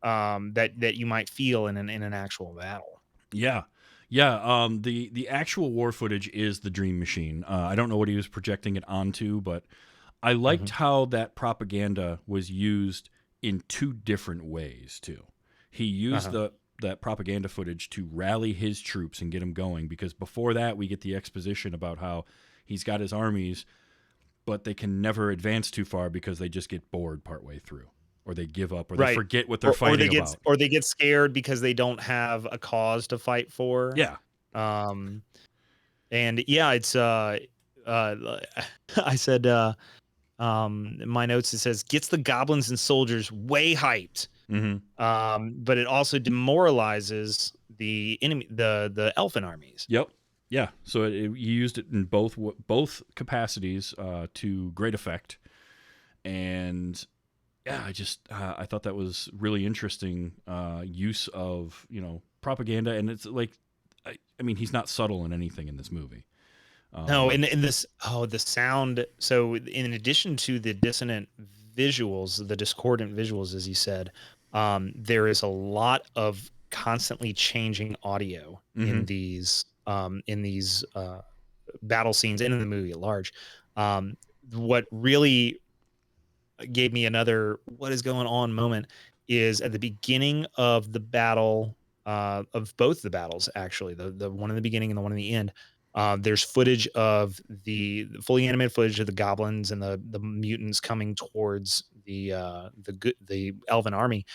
that you might feel in an actual battle. Yeah. Yeah, the actual war footage is the Dream Machine. I don't know what he was projecting it onto, but I liked Mhm. how that propaganda was used in two different ways too. He used Uh-huh. that propaganda footage to rally his troops and get them going, because before that we get the exposition about how he's got his armies, but they can never advance too far because they just get bored partway through, or they give up, or they Right. forget what they're fighting about. Or they get scared because they don't have a cause to fight for. Yeah. Um and yeah, it's uh I said in my notes it says gets the goblins and soldiers way hyped. Mhm. But it also demoralizes the enemy, the elfin armies. Yep. Yeah. So you used it in both capacities to great effect, and yeah, I thought that was really interesting use of propaganda, and it's like I mean he's not subtle in anything in this movie. No, in this the sound. So in addition to the dissonant visuals, the discordant visuals, as you said, there is a lot of constantly changing audio Mhm. in these battle scenes and in the movie at large. What really gave me another "what is going on" moment is at the beginning of the battle, of both the battles, actually, the one in the beginning and the one in the end. There's footage of the fully animated footage of the goblins and the mutants coming towards the elven army,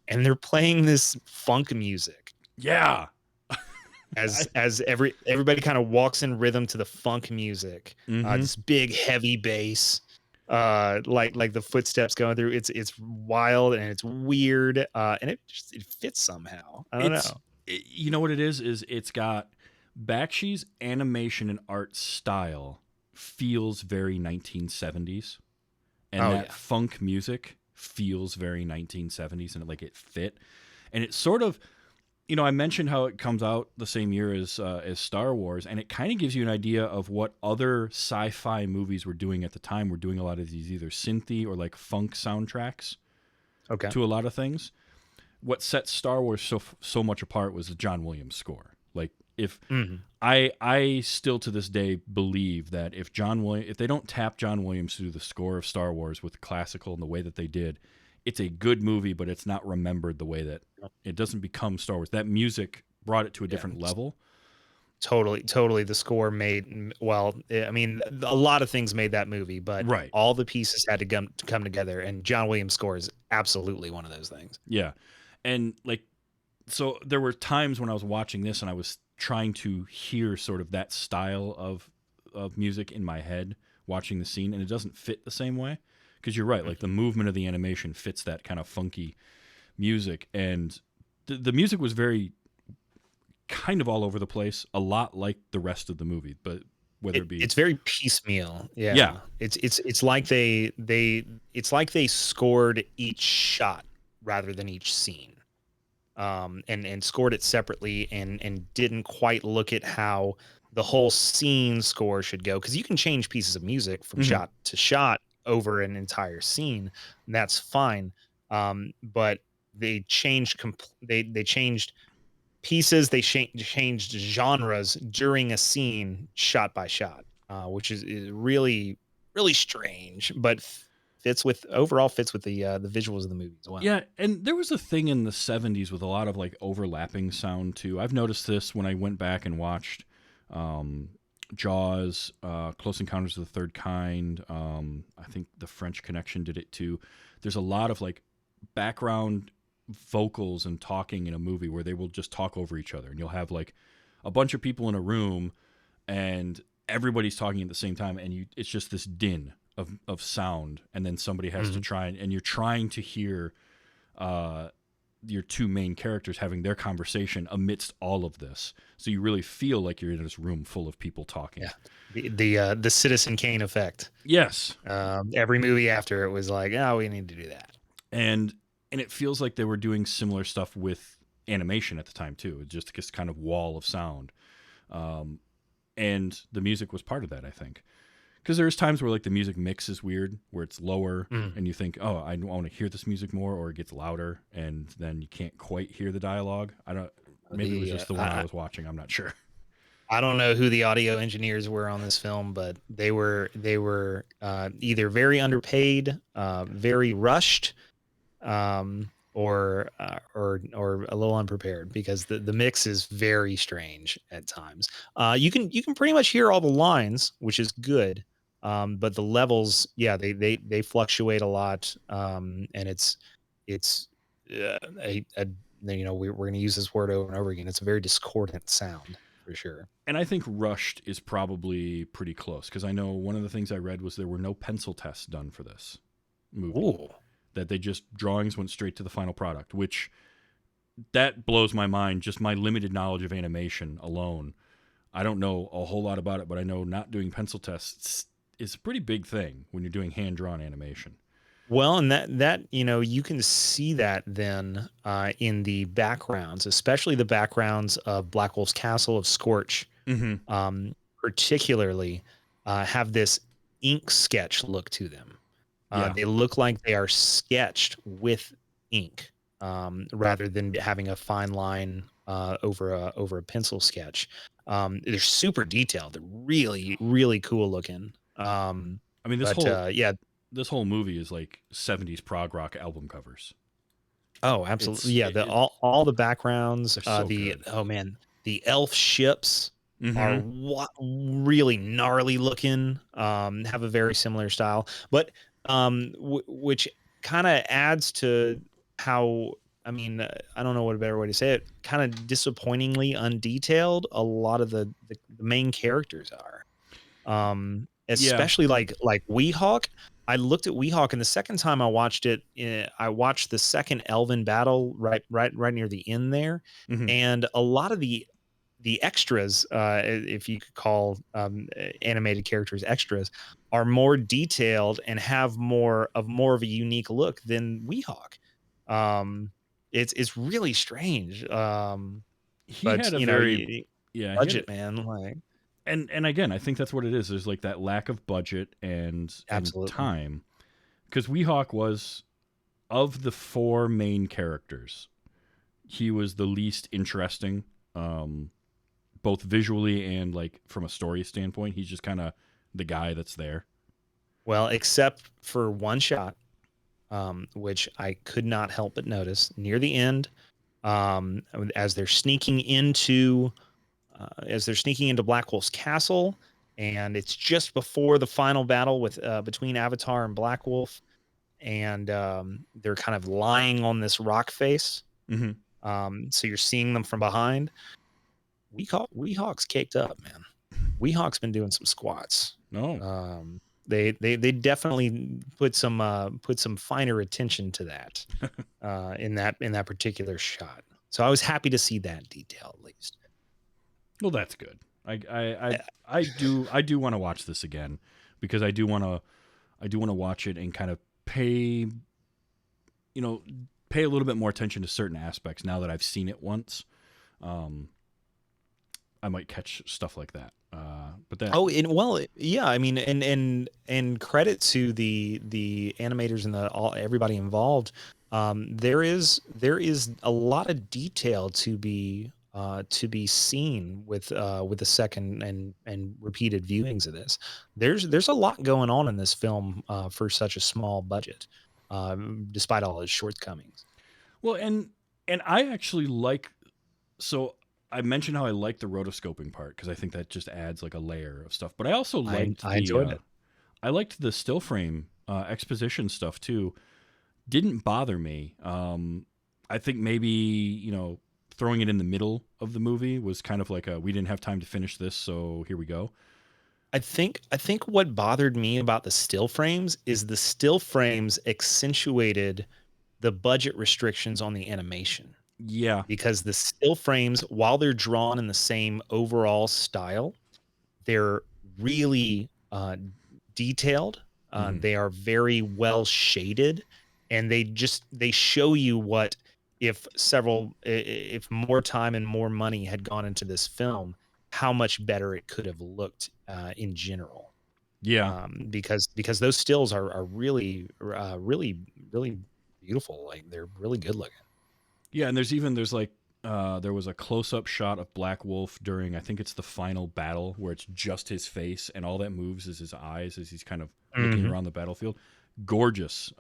and they're playing this funk music Yeah. as everybody kind of walks in rhythm to the funk music. Mhm. This big heavy bass, like the footsteps going through. It's wild and it's weird, and it fits somehow. I don't know. You know what it is it's got Bakshi's animation and art style feels very 1970s, and Oh that yeah. funk music feels very 1970s, and it fit, and it sort of you know, I mentioned how it comes out the same year as Star Wars, and it kind of gives you an idea of what other sci-fi movies were doing at the time. We're doing a lot of these either synthy or like funk soundtracks Okay. to a lot of things. What set Star Wars so much apart was the John Williams score. Like if I still to this day believe that if they don't tap John Williams to do the score of Star Wars with classical in the way that they did, it's a good movie, but it's not remembered the way that it doesn't become Star Wars. That music brought it to a different level. Totally. The score made, well, I mean, a lot of things made that movie, but Right. all the pieces had to come together, and John Williams' score is absolutely one of those things. Yeah. And like, so there were times when I was watching this and I was trying to hear sort of that style of music in my head watching the scene, and it doesn't fit the same way. Because you're right, like the movement of the animation fits that kind of funky music, and the music was very kind of all over the place, a lot like the rest of the movie. But whether it be, it's very piecemeal. Yeah, Yeah. It's like it's like they scored each shot rather than each scene, and scored it separately, and didn't quite look at how the whole scene score should go, because you can change pieces of music from shot to shot over an entire scene, and that's fine. But they changed they changed pieces, they changed genres during a scene, shot by shot, which is really strange, but fits with the visuals of the movie as well. yeah. And there was a thing in the 70s with a lot of like overlapping sound too. I've noticed this when I went back and watched Jaws, Close Encounters of the Third Kind. I think The French Connection did it too. There's a lot of like background vocals and talking in a movie where they will just talk over each other, and you'll have like a bunch of people in a room and everybody's talking at the same time, and it's just this din of sound, and then somebody has to try and you're trying to hear your two main characters having their conversation amidst all of this, so you really feel like you're in this room full of people talking. The Citizen Kane effect. Yes. Every movie after it was like, oh, we need to do that. And it feels like they were doing similar stuff with animation at the time too, just this kind of wall of sound, and the music was part of that, I think. Because there's times where like the music mix is weird, where it's lower, and you think, oh, I want to hear this music more, or it gets louder, and then you can't quite hear the dialogue. Maybe it was just the one I was watching. I'm not sure. I don't know who the audio engineers were on this film, but they were either very underpaid, very rushed, or a little unprepared, because the mix is very strange at times. You can pretty much hear all the lines, which is good. But the levels, yeah, they fluctuate a lot. And it's we're going to use this word over and over again. It's a very discordant sound for sure. And I think rushed is probably pretty close, because I know one of the things I read was there were no pencil tests done for this movie. Ooh. That they just drawings went straight to the final product, which that blows my mind. Just my limited knowledge of animation alone. I don't know a whole lot about it, but I know not doing pencil tests is a pretty big thing when you're doing hand-drawn animation. Well, and that you can see that then in the backgrounds, especially the backgrounds of Black Wolf's Castle, of Scorch, particularly have this ink sketch look to them. They look like they are sketched with ink, rather than having a fine line over a pencil sketch. They're super detailed. They're really, really cool looking. I mean, this whole movie is like 70s prog rock album covers. Oh, absolutely. All the backgrounds, so good. Oh man, the elf ships are really gnarly looking, have a very similar style, but which kind of adds to how, I mean, I don't know what a better way to say it, kind of disappointingly undetailed a lot of the main characters are. Especially like Weehawk. I looked at Weehawk, and the second time I watched it, I watched the second Elven battle right near the end there, and a lot of the extras, if you could call animated characters extras, are more detailed and have more of a unique look than Weehawk. it's really strange. He But had a you know, very yeah, he had budget, man, like and again, I think that's what it is. There's like that lack of budget and absolutely. time. Because Weehawk was, of the four main characters, he was the least interesting, both visually and like from a story standpoint. He's just kind of the guy that's there. Well, except for one shot, which I could not help but notice near the end, um, as they're sneaking into Black Wolf's castle, and it's just before the final battle with between Avatar and Black Wolf, and they're kind of lying on this rock face. Mm-hmm. So you're seeing them from behind. Weehawk's caked up, man. Weehawk's been doing some squats. No, They definitely put some finer attention to that in that particular shot. So I was happy to see that detail at least. well, that's good. I do want to watch this again because I do want to watch it and kind of pay a little bit more attention to certain aspects now that I've seen it once. I might catch stuff like that. But that Yeah, I mean, and credit to the animators and everybody involved. There is a lot of detail to be seen with the second and repeated viewings of this. There's a lot going on in this film for such a small budget, despite all its shortcomings. well, and I actually like. So I mentioned how I like the rotoscoping part because I think that just adds like a layer of stuff. But I also liked I enjoyed it. I liked the still frame exposition stuff too. Didn't bother me. I think maybe throwing it in the middle of the movie was kind of like we didn't have time to finish this, so here we go. I think what bothered me about the still frames is the still frames accentuated the budget restrictions on the animation. Yeah. Because the still frames, while they're drawn in the same overall style, they're really detailed. They are very well shaded, and they show you what if more time and more money had gone into this film, how much better it could have looked in general. Yeah. Because those stills are really really beautiful. Like they're really good looking. Yeah, and there's like there was a close-up shot of Black Wolf during, I think it's the final battle, where it's just his face and all that moves is his eyes as he's kind of looking around the battlefield. Gorgeous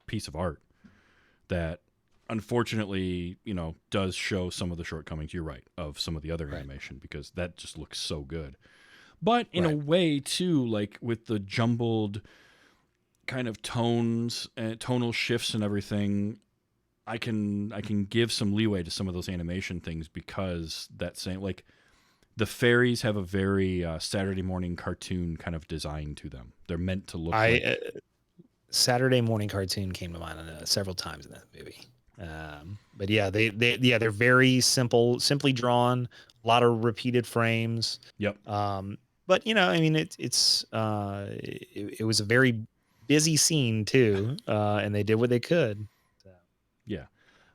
piece of art that unfortunately, does show some of the shortcomings, you're right, of some of the other animation, because that just looks so good. But in a way too, like with the jumbled kind of tones and tonal shifts and everything, I can give some leeway to some of those animation things because that same, like, the fairies have a very Saturday morning cartoon kind of design to them. They're meant to look like Saturday morning cartoon came to mind several times in that movie. But yeah, they're very simply drawn, a lot of repeated frames. Yep. But I mean, it was a very busy scene too, and they did what they could. So. Yeah.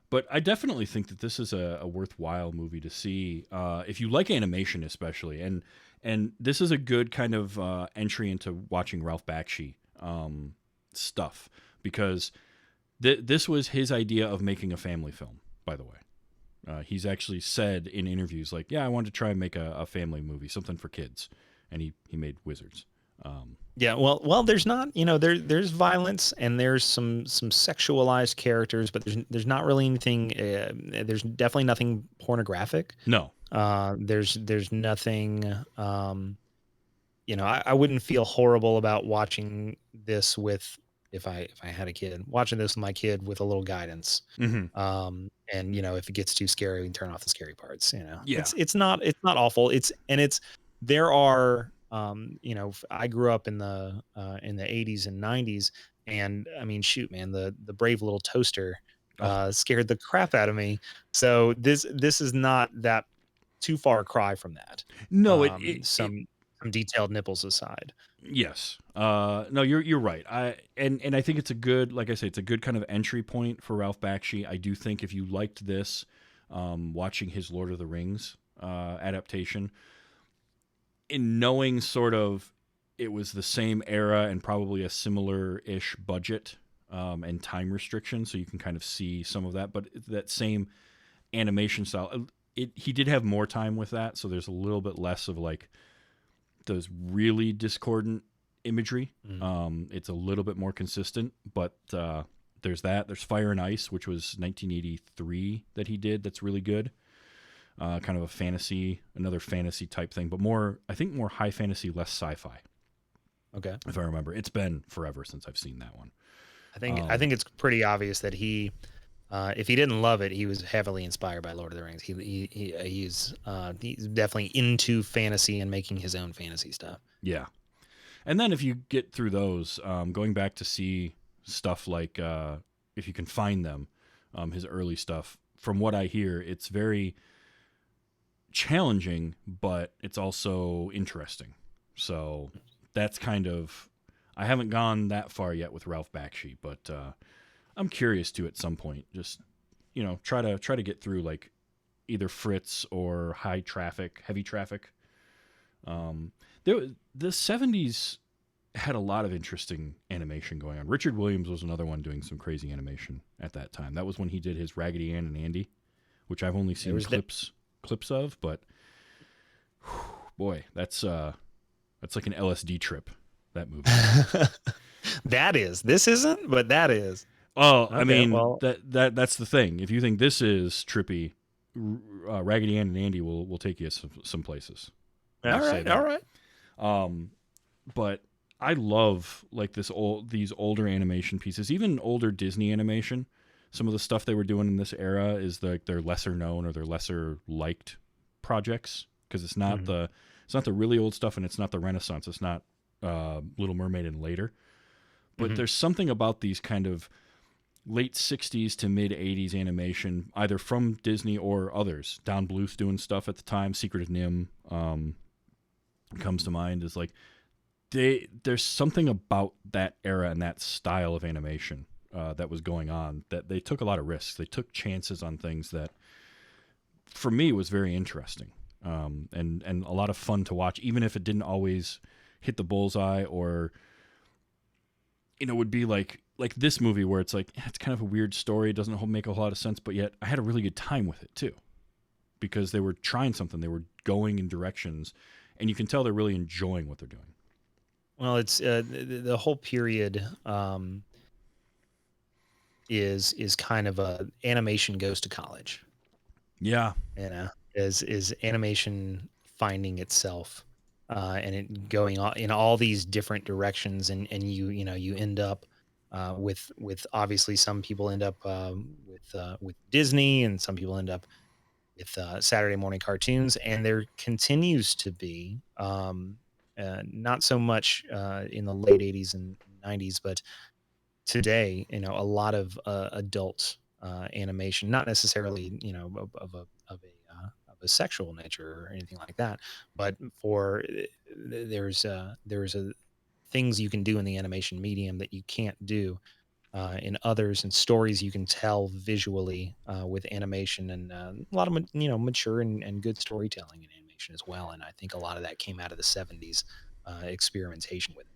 But I definitely think that this is a worthwhile movie to see if you like animation, especially, and this is a good kind of entry into watching Ralph Bakshi stuff, because this was his idea of making a family film. By the way, he's actually said in interviews like, "Yeah, I wanted to try and make a family movie, something for kids," and he made Wizards. Yeah, well, there's not, there's violence and there's some sexualized characters, but there's not really anything. There's definitely nothing pornographic. No. There's nothing. I wouldn't feel horrible about watching this with if I had a kid, watching this with my kid with a little guidance. Mm-hmm. And if it gets too scary, we can turn off the scary parts. Yeah. It's not awful. There are. I grew up in the 80s and 90s, and I mean, shoot, man, the brave little toaster scared the crap out of me. So this is not that too far a cry from that. No, some Some detailed nipples aside. Yes. No, you're right. I think it's a good, like I say, it's a good kind of entry point for Ralph Bakshi. I do think if you liked this, watching his Lord of the Rings adaptation, in knowing sort of it was the same era and probably a similar-ish budget and time restriction, so you can kind of see some of that. But that same animation style, he did have more time with that, so there's a little bit less of like those really discordant imagery. It's a little bit more consistent, but there's that. There's Fire and Ice, which was 1983 that he did. That's really good. Kind of a fantasy, another fantasy type thing, but I think more high fantasy, less sci-fi. Okay. If I remember, it's been forever since I've seen that one. I think it's pretty obvious that he, if he didn't love it, he was heavily inspired by Lord of the Rings. He's definitely into fantasy and making his own fantasy stuff. Yeah. And then if you get through those, going back to see stuff like, if you can find them, his early stuff, from what I hear, it's very challenging, but it's also interesting. So that's kind of, I haven't gone that far yet with Ralph Bakshi, but I'm curious to at some point. Just try to get through like either Fritz or heavy traffic. The 70s had a lot of interesting animation going on. Richard Williams was another one doing some crazy animation at that time. That was when he did his Raggedy Ann and Andy, which I've only seen clips of, but boy, that's like an LSD trip, that movie. That is. This isn't, but that is. Oh, Okay, I mean, well, that's the thing. If you think this is trippy, Raggedy Ann and Andy will take you some places. All right. But I love like these older animation pieces, even older Disney animation. Some of the stuff they were doing in this era is their lesser known or their lesser liked projects, because it's not the really old stuff, and it's not the Renaissance. It's not Little Mermaid and later. But there's something about these kind of late 60s to mid 80s animation, either from Disney or others. Don Bluth doing stuff at the time. Secret of Nim comes to mind. Is like there's something about that era and that style of animation that was going on, that they took a lot of risks. They took chances on things that, for me, was very interesting and a lot of fun to watch, even if it didn't always hit the bullseye, or would be like this movie where it's like, it's kind of a weird story, it doesn't make a whole lot of sense, but yet I had a really good time with it too, because they were trying something, they were going in directions, and you can tell they're really enjoying what they're doing. Well, it's the whole period is kind of a animation goes to college. Yeah. Is animation finding itself and it going in all these different directions, and you end up with obviously some people end up with Disney, and some people end up with Saturday morning cartoons, and there continues to be not so much in the late 80s and 90s, but today, a lot of adult animation, not necessarily, of a sexual nature or anything like that, but there's a things you can do in the animation medium that you can't do in others, and stories you can tell visually with animation, and a lot of mature and good storytelling in animation as well. And I think a lot of that came out of the 70s experimentation with it.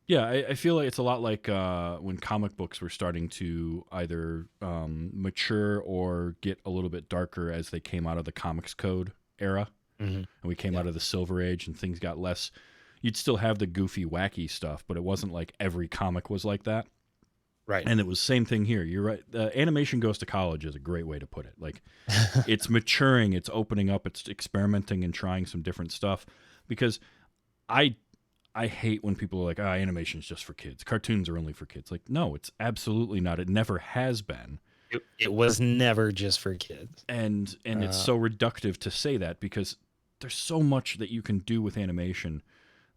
Yeah, I feel like it's a lot like when comic books were starting to either mature or get a little bit darker as they came out of the Comics Code era, and we came out of the Silver Age, and things got less. You'd still have the goofy, wacky stuff, but it wasn't like every comic was like that. Right. And it was same thing here. You're right. Animation goes to college is a great way to put it. Like, it's maturing, it's opening up, it's experimenting and trying some different stuff. Because I hate when people are like, animation is just for kids. Cartoons are only for kids. Like, no, it's absolutely not. It never has been. It was never just for kids. And it's so reductive to say that, because there's so much that you can do with animation,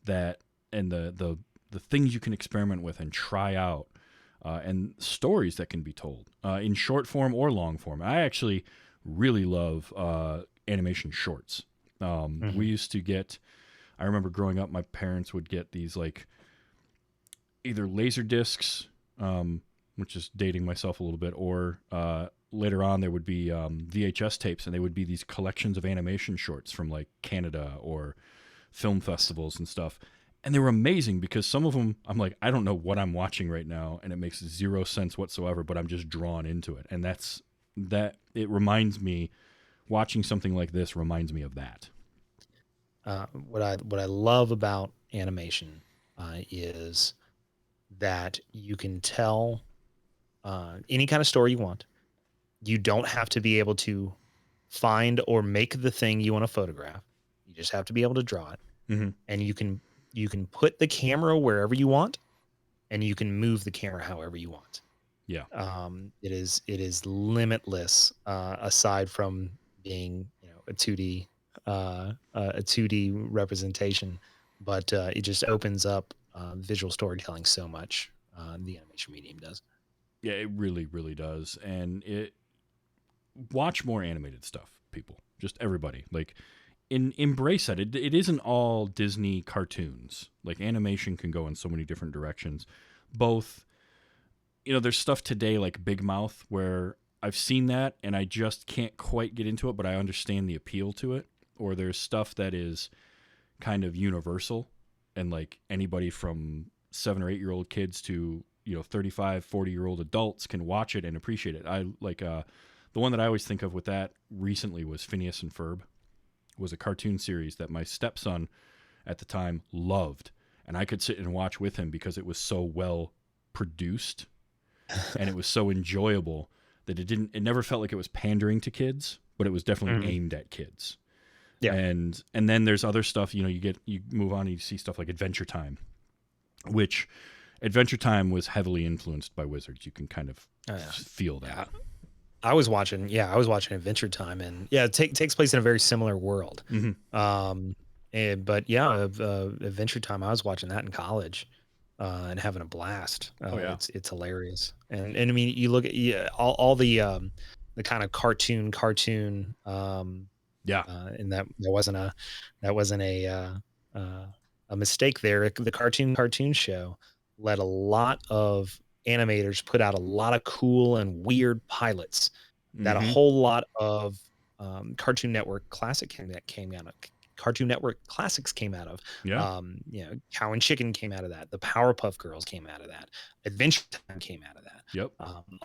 that and the things you can experiment with and try out. And stories that can be told in short form or long form. I actually really love animation shorts. We used to get I remember growing up, my parents would get these like either laser discs, which is dating myself a little bit, or later on there would be VHS tapes, and they would be these collections of animation shorts from like Canada or film festivals and stuff. And they were amazing because some of them, I'm like, I don't know what I'm watching right now, and it makes zero sense whatsoever, but I'm just drawn into it. And it reminds me, watching something like this reminds me of that. What I love about animation is that you can tell any kind of story you want. You don't have to be able to find or make the thing you want to photograph. You just have to be able to draw it. Mm-hmm. And you can put the camera wherever you want, and you can move the camera however you want. Yeah. It is limitless, aside from being, a 2D representation, but it just opens up visual storytelling so much. The animation medium does. Yeah, it really, really does. And watch more animated stuff, people. Just everybody. Like, embrace that. It isn't all Disney cartoons. Like, animation can go in so many different directions. Both, there's stuff today like Big Mouth where I've seen that and I just can't quite get into it, but I understand the appeal to it. Or there's stuff that is kind of universal, and like anybody from 7 or 8-year-old kids to 35, 40-year-old adults can watch it and appreciate it. I like the one that I always think of with that recently was Phineas and Ferb. It was a cartoon series that my stepson at the time loved, and I could sit and watch with him because it was so well produced and it was so enjoyable that it never felt like it was pandering to kids, but it was definitely aimed at kids. Yeah. And then there's other stuff, you move on and you see stuff like Adventure Time, which Adventure Time was heavily influenced by Wizards. You can kind of feel that. Yeah. I was watching Adventure Time, and it takes place in a very similar world. Mm-hmm. Adventure Time, I was watching that in college, and having a blast. It's hilarious. And I mean, you look at all the kind of cartoon. And that wasn't a mistake there. The cartoon show let a lot of animators put out a lot of cool and weird pilots that a whole lot of Cartoon Network classics came out of. Cartoon Network classics came out of. Yeah. Cow and Chicken came out of that. The Powerpuff Girls came out of that. Adventure Time came out of that. Yep.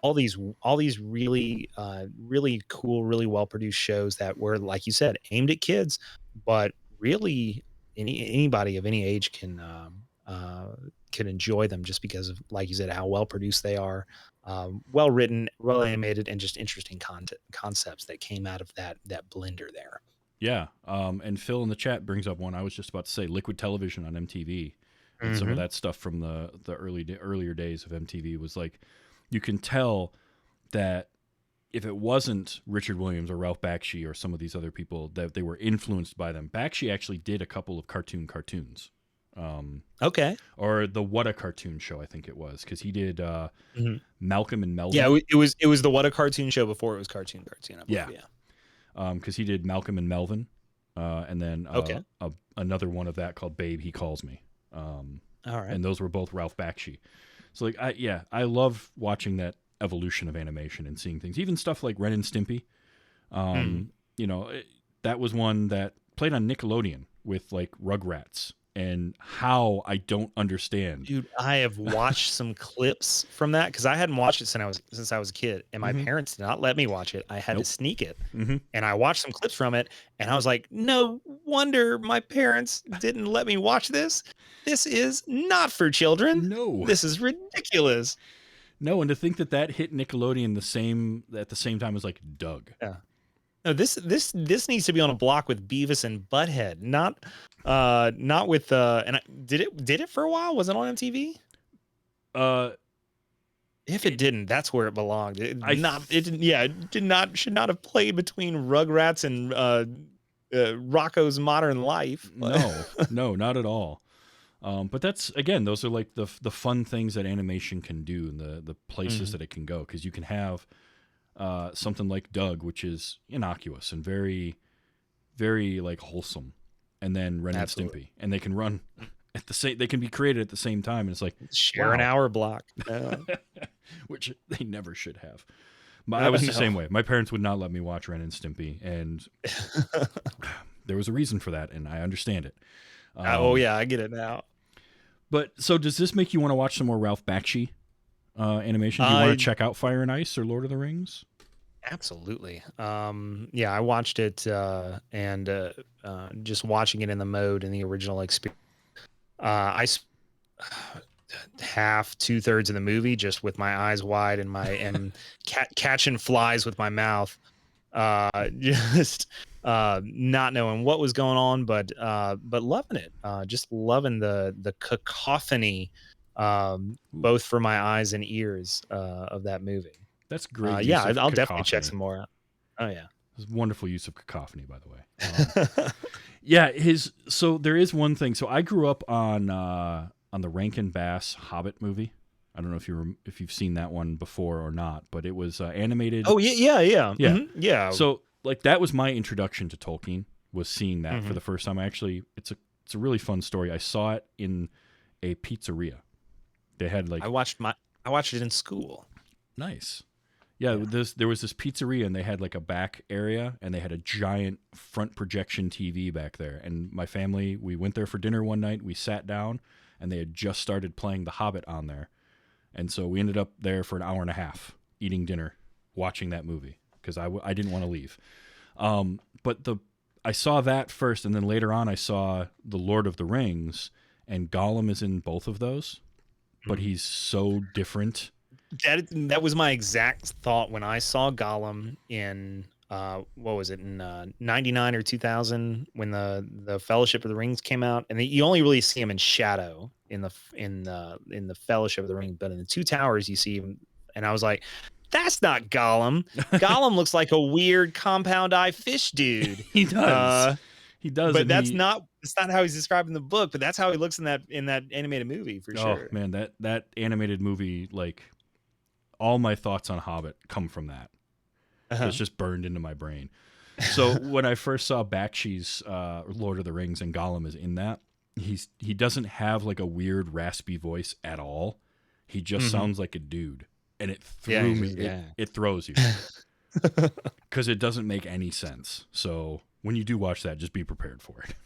All these really really cool, really well produced shows that were, like you said, aimed at kids, but really anybody of any age can enjoy them just because of, like you said, how well produced they are, well written, well animated, and just interesting concepts that came out of that blender there. Yeah. And Phil in the chat brings up one I was just about to say, Liquid Television on MTV. And some of that stuff from the earlier days of MTV was like, you can tell that if it wasn't Richard Williams or Ralph Bakshi or some of these other people, that they were influenced by them. Bakshi actually did a couple of cartoons. Okay. Or the What a Cartoon Show, I think it was, because he did Malcolm and Melvin. Yeah, it was the What a Cartoon Show before it was Cartoon. I believe, yeah. Because he did Malcolm and Melvin, and then another one of that called Babe, He Calls Me. All right. And those were both Ralph Bakshi. So like, I love watching that evolution of animation and seeing things, even stuff like Ren and Stimpy. That was one that played on Nickelodeon with like Rugrats. And how I don't understand. Dude, I have watched some clips from that because I hadn't watched it since I was a kid, and my parents did not let me watch it. I had to sneak it, and I watched some clips from it, and I was like, no wonder my parents didn't let me watch this. This is not for children. No, this is ridiculous. No, and to think that hit Nickelodeon at the same time as like Doug. Yeah. No, this needs to be on a block with Beavis and Butthead, not with did it for a while? Was it on MTV? If it didn't, that's where it belonged. It should not have played between Rugrats and Rocco's Modern Life. No, not at all. But that's, again, those are like the fun things that animation can do and the places that it can go, because you can have something like Doug, which is innocuous and very, very like wholesome, and then Ren Absolutely. and Stimpy, and they can run at the same. They can be created at the same time, and it's like Share an wow. hour block. Which they never should have. I was the same way. My parents would not let me watch Ren and Stimpy, and there was a reason for that, and I understand it. Oh yeah, I get it now. But so does this make you want to watch some more Ralph Bakshi animation? Do you want to check out Fire and Ice or Lord of the Rings? Absolutely. Yeah, I watched it and just watching it in the mode in the original experience. Half, 2/3 of the movie just with my eyes wide and catching flies with my mouth, just not knowing what was going on, but loving it, just loving the cacophony, both for my eyes and ears of that movie. That's great. Yeah, I'll definitely check some more out. Oh yeah, it's wonderful use of cacophony, by the way. Yeah, so there is one thing. So I grew up on the Rankin Bass Hobbit movie. I don't know if you've seen that one before or not, but it was animated. Oh yeah. Mm-hmm. Yeah. So like that was my introduction to Tolkien, was seeing that for the first time. Actually, it's a really fun story. I saw it in a pizzeria. They had like I watched it in school. Nice. Yeah, there was this pizzeria, and they had like a back area, and they had a giant front projection TV back there. And my family, we went there for dinner one night. We sat down, and they had just started playing The Hobbit on there. And so we ended up there for an hour and a half eating dinner, watching that movie, because I didn't want to leave. But I saw that first, and then later on I saw The Lord of the Rings, and Gollum is in both of those, but he's so different. That was my exact thought when I saw Gollum in what was it, in 99 or 2000, when the Fellowship of the Rings came out, and you only really see him in shadow in the Fellowship of the Ring, but in the Two Towers you see him, and I was like, that's not Gollum. Gollum looks like a weird compound eye fish dude. He does. He does, but that's not how he's described in the book, but that's how he looks in that animated movie for sure. Oh man, that animated movie, like, all my thoughts on Hobbit come from that. It's just burned into my brain. So when I first saw Bakshi's Lord of the Rings and Gollum is in that, he doesn't have like a weird raspy voice at all. He just sounds like a dude, and it threw me. It throws you because it doesn't make any sense. So when you do watch that, just be prepared for it.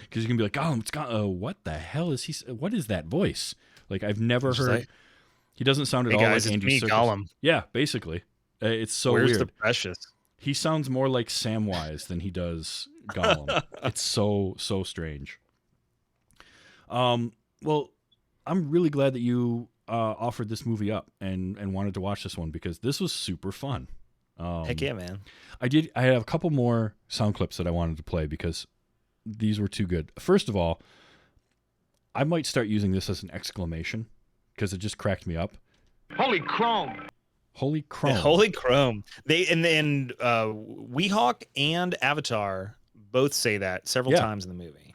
Because you can be like, Gollum, what the hell is he? What is that voice? Like, I've never heard. He doesn't sound at all like Andy Serkis. Gollum. Yeah, basically. It's so Where's weird. the Precious? He sounds more like Samwise than he does Gollum. It's so strange. Well, I'm really glad that you offered this movie up and wanted to watch this one, because this was super fun. Heck yeah, man. I have a couple more sound clips that I wanted to play because these were too good. First of all, I might start using this as an exclamation, because it just cracked me up. Holy chrome! Holy chrome! Yeah, holy chrome! They and Weehawk and Avatar both say that several times in the movie.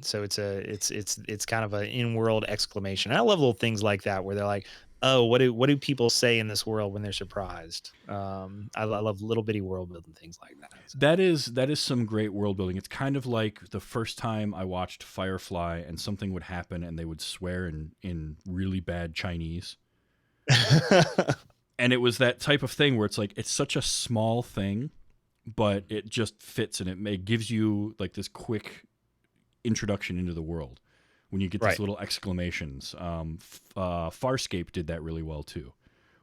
So it's kind of an in-world exclamation. I love little things like that where they're like, oh, what do people say in this world when they're surprised? I love little bitty world building things like that. So. That is some great world building. It's kind of like the first time I watched Firefly and something would happen and they would swear in really bad Chinese. And it was that type of thing where it's like, it's such a small thing, but it just fits, and it gives you like this quick introduction into the world when you get these little exclamations. Farscape did that really well too,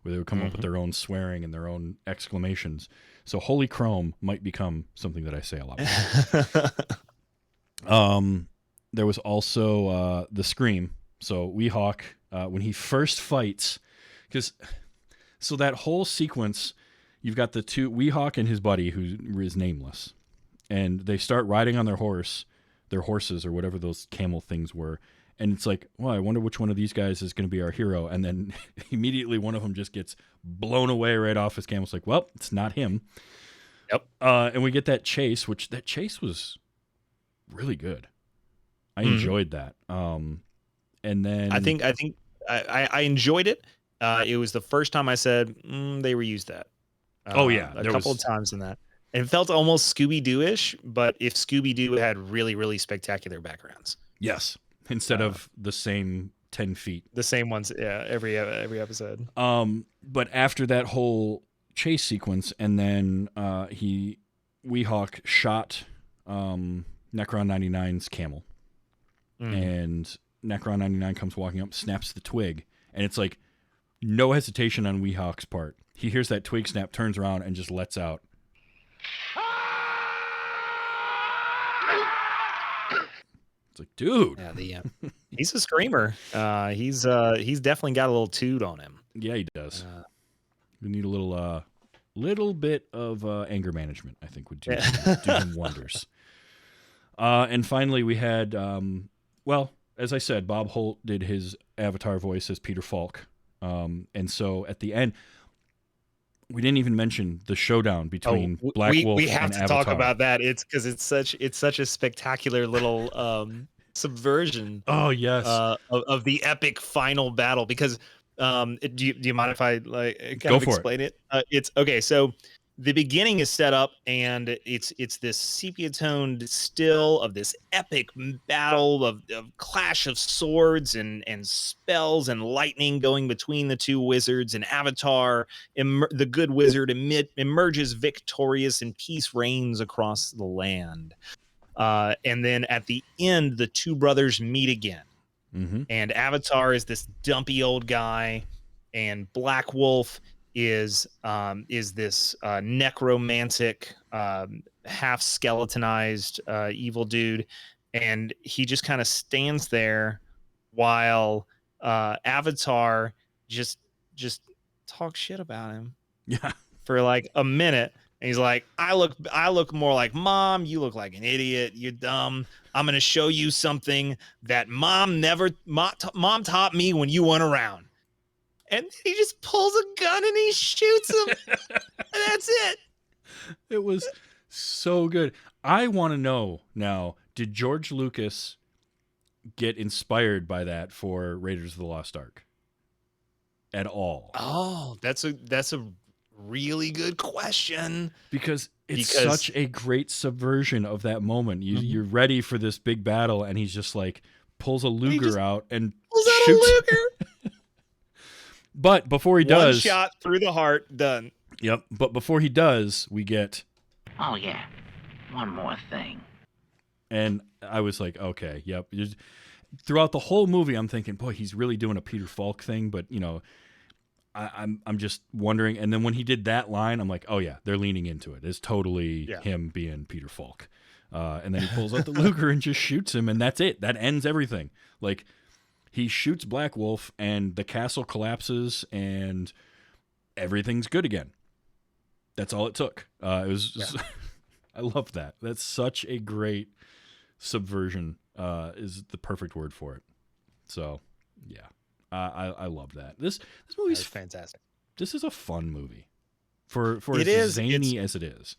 where they would come up with their own swearing and their own exclamations. So holy chrome might become something that I say a lot. There was also the scream. So Weehawk, when he first fights, so that whole sequence, you've got the two, Weehawk and his buddy, who is nameless, and they start riding on their horses or whatever those camel things were. And it's like, well, I wonder which one of these guys is going to be our hero. And then immediately one of them just gets blown away right off his camel. It's like, well, it's not him. Yep. And we get that chase, which that chase was really good. I enjoyed that. And then I think I enjoyed it. It was the first time I said they reused that. Oh yeah, a couple of times in that. And it felt almost Scooby-Doo-ish, but if Scooby-Doo had really, really spectacular backgrounds. Yes, instead of the same 10 feet. The same ones, yeah, every episode. But after that whole chase sequence, and then Weehawk shot Necron 99's camel, and Necron 99 comes walking up, snaps the twig, and it's like no hesitation on Weehawk's part. He hears that twig snap, turns around, and just lets out. It's like, dude. Yeah, he's a screamer. He's definitely got a little toot on him. Yeah, he does. We need a little bit of anger management, I think, would do him wonders. And finally, we had, well, as I said, Bob Holt did his Avatar voice as Peter Falk. And so at the end, we didn't even mention the showdown between Black Wolf and Avatar. We have to talk about that. It's because it's such a spectacular little subversion. Oh yes, of the epic final battle. Because do you mind if I explain it? It's okay. So the beginning is set up, and it's this sepia toned still of this epic battle of clash of swords and spells and lightning going between the two wizards, and Avatar, the good wizard, emerges victorious, and peace reigns across the land. And then at the end, the two brothers meet again. And Avatar is this dumpy old guy, and Black Wolf is this necromantic, half skeletonized evil dude, and he just kind of stands there while Avatar just talks shit about him. Yeah, for like a minute. And he's like, I look more like Mom. You look like an idiot. You're dumb. I'm gonna show you something that Mom taught me when you weren't around. And he just pulls a gun and he shoots him. And that's it. It was so good. I want to know now, did George Lucas get inspired by that for Raiders of the Lost Ark at all? Oh, that's a really good question. Because it's such a great subversion of that moment. You're ready for this big battle, and he's just like pulls a Luger out and shoots. A Luger. But before he does, one shot through the heart, done. Yep. But before he does, we get, oh yeah, one more thing. And I was like, okay, yep. Throughout the whole movie, I'm thinking, boy, he's really doing a Peter Falk thing. But you know, I'm just wondering. And then when he did that line, I'm like, oh yeah, they're leaning into it. It's totally him being Peter Falk. And then he pulls out the Luger and just shoots him, and that's it. That ends everything. Like, he shoots Black Wolf, and the castle collapses, and everything's good again. That's all it took. It was. I love that. That's such a great subversion. Is the perfect word for it. So, yeah, I love that. This movie's fantastic. This is a fun movie, for it as zany as it is.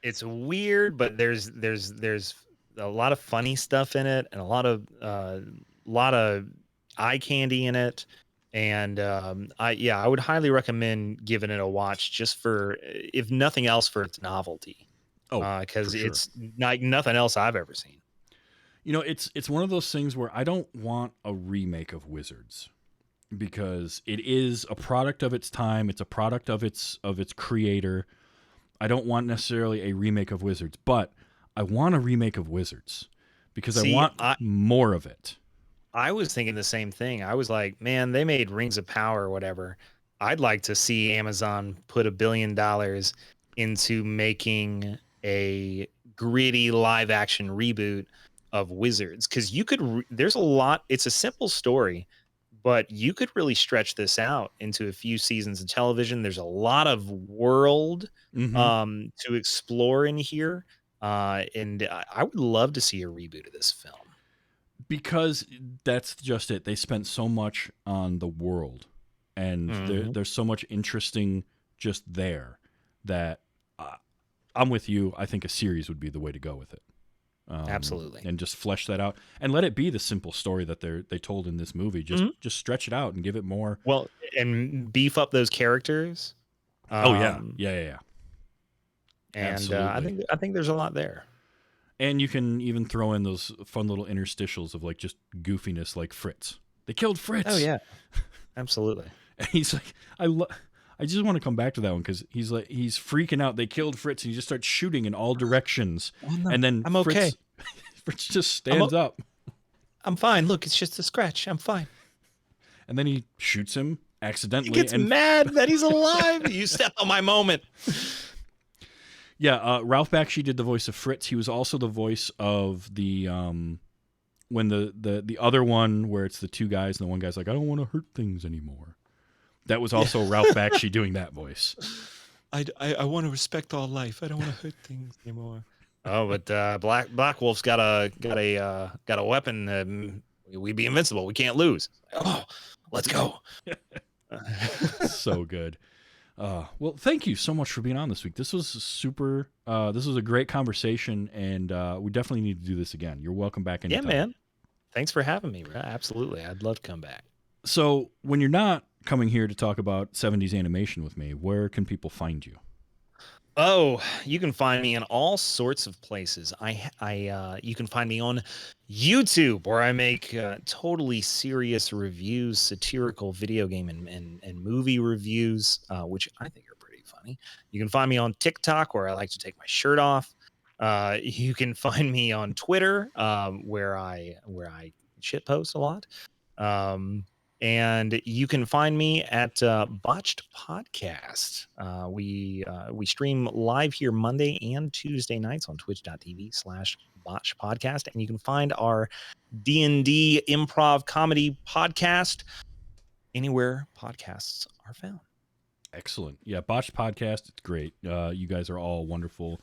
It's weird, but there's a lot of funny stuff in it, and a lot of eye candy in it. And I would highly recommend giving it a watch, just for, if nothing else, for its novelty. Because it's like nothing else I've ever seen. You know, it's one of those things where I don't want a remake of Wizards, because it is a product of its time. It's a product of its creator. I don't want necessarily a remake of Wizards, but I want a remake of Wizards, because I want more of it. I was thinking the same thing. I was like, man, they made Rings of Power or whatever. I'd like to see Amazon put $1 billion into making a gritty live action reboot of Wizards. Because you could, there's a lot, it's a simple story, but you could really stretch this out into a few seasons of television. There's a lot of world to explore in here. And I would love to see a reboot of this film. Because that's just it. They spent so much on the world, and there's so much interesting just there, that I'm with you. I think a series would be the way to go with it. Absolutely. And just flesh that out, and let it be the simple story that they told in this movie. Just stretch it out and give it more. Well, and beef up those characters. Yeah. And Absolutely. I think there's a lot there. And you can even throw in those fun little interstitials of like just goofiness, like Fritz. They killed Fritz. Oh yeah, absolutely. And he's like, I just want to come back to that one because he's freaking out. They killed Fritz, and he just starts shooting in all directions. Oh, no, and then I'm okay. Fritz just stands up. I'm fine. Look, it's just a scratch. I'm fine. And then he shoots him accidentally. He gets and mad that he's alive. You stepped on my moment. Yeah, Ralph Bakshi did the voice of Fritz. He was also the voice of the when the other one where it's the two guys and the one guy's like, I don't want to hurt things anymore. That was also Ralph Bakshi doing that voice. I want to respect all life. I don't want to hurt things anymore. Oh, but Black Wolf's got a weapon. We'd be invincible. We can't lose. Oh, let's go. So good. Well, thank you so much for being on this week. This was super. This was a great conversation, and we definitely need to do this again. You're welcome back anytime. Yeah, man. Thanks for having me. Absolutely, I'd love to come back. So, when you're not coming here to talk about 70s animation with me, where can people find you? Oh, you can find me in all sorts of places. You can find me on YouTube, where I make totally serious reviews, satirical video game and movie reviews, which I think are pretty funny. You can find me on TikTok, where I like to take my shirt off. You can find me on Twitter, where I shitpost a lot. And you can find me at Botched Podcast. We stream live here Monday and Tuesday nights on twitch.tv/Botched Podcast. And you can find our D&D improv comedy podcast anywhere podcasts are found. Excellent. Yeah, Botched Podcast. It's great. You guys are all wonderful.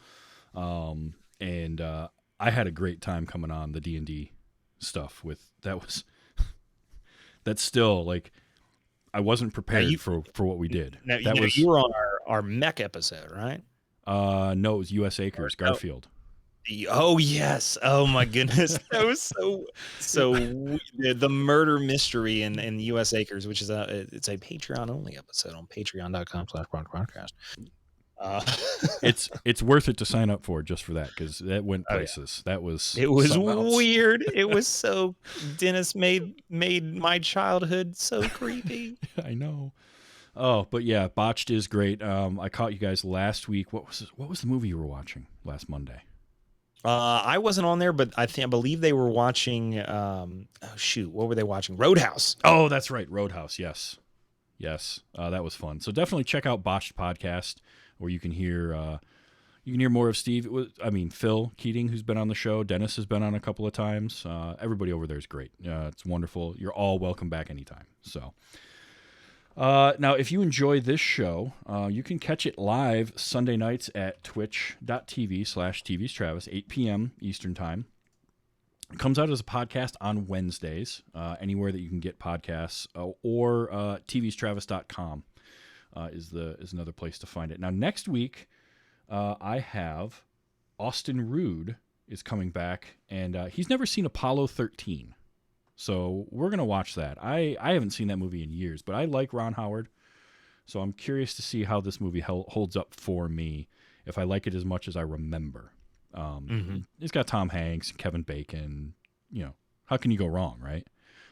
And I had a great time coming on the D&D stuff with that's still like I wasn't prepared for what we did. Now, you were on our mech episode, right? No, it was U.S. Acres, Garfield. Oh yes! Oh my goodness, that was so the murder mystery in U.S. Acres, which is it's a Patreon only episode on patreon.com/podcast. It's worth it to sign up for just for that because that went places. Yeah. It was weird. It was so Dennis made my childhood so creepy. I know. Oh, but yeah, Botched is great. I caught you guys last week. What was the movie you were watching last Monday? I wasn't on there, but I believe they were watching. What were they watching? Roadhouse. Oh, that's right, Roadhouse. Yes. That was fun. So definitely check out Botched Podcast, where you can hear more of Steve. Phil Keating, who's been on the show. Dennis has been on a couple of times. Everybody over there is great. It's wonderful. You're all welcome back anytime. So now, if you enjoy this show, you can catch it live Sunday nights at twitch.tv/TVsTravis, 8 p.m. Eastern Time. It comes out as a podcast on Wednesdays, anywhere that you can get podcasts, or tvstravis.com is another place to find it. Now, next week, I have Austin Rude is coming back, and he's never seen Apollo 13. So we're going to watch that. I haven't seen that movie in years, but I like Ron Howard, so I'm curious to see how this movie holds up for me, if I like it as much as I remember. It's got Tom Hanks, Kevin Bacon. How can you go wrong, right?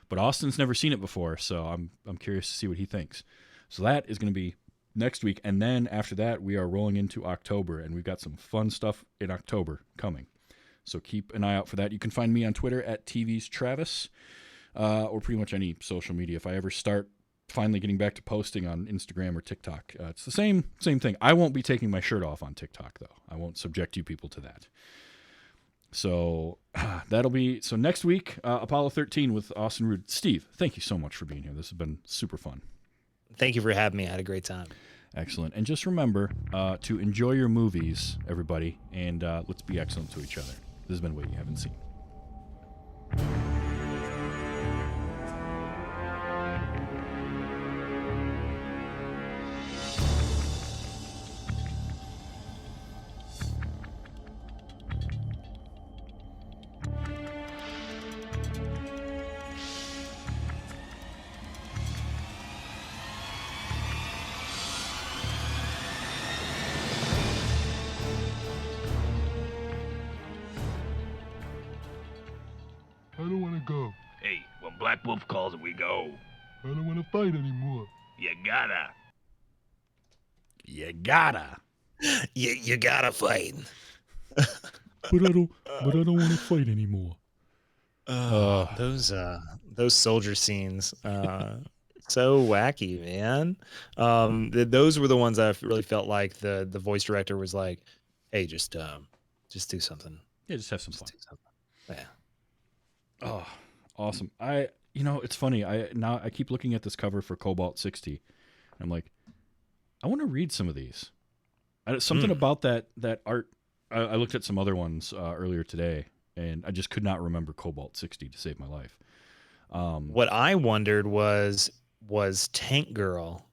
But Austin's never seen it before, so I'm curious to see what he thinks. So that is going to be next week, and then after that, we are rolling into October, and we've got some fun stuff in October coming. So keep an eye out for that. You can find me on Twitter at TVsTravis, or pretty much any social media. If I ever start finally getting back to posting on Instagram or TikTok, it's the same thing. I won't be taking my shirt off on TikTok, though. I won't subject you people to that. So so next week, Apollo 13 with Austin Rude. Steve, thank you so much for being here. This has been super fun. Thank you for having me. I had a great time. Excellent. And just remember to enjoy your movies, everybody, and let's be excellent to each other. This has been What You Haven't Seen. Black Wolf calls and we go. I don't want to fight anymore. You gotta. You gotta. You gotta fight. But I don't want to fight anymore. Those soldier scenes, so wacky, man. Those were the ones I really felt like the voice director was like, "Hey, just do something. Yeah, just have some fun." Do something." Yeah. Oh, awesome. It's funny. I keep looking at this cover for Cobalt 60. And I'm like, I want to read some of these. Something about that art. I looked at some other ones earlier today, and I just could not remember Cobalt 60 to save my life. What I wondered was Tank Girl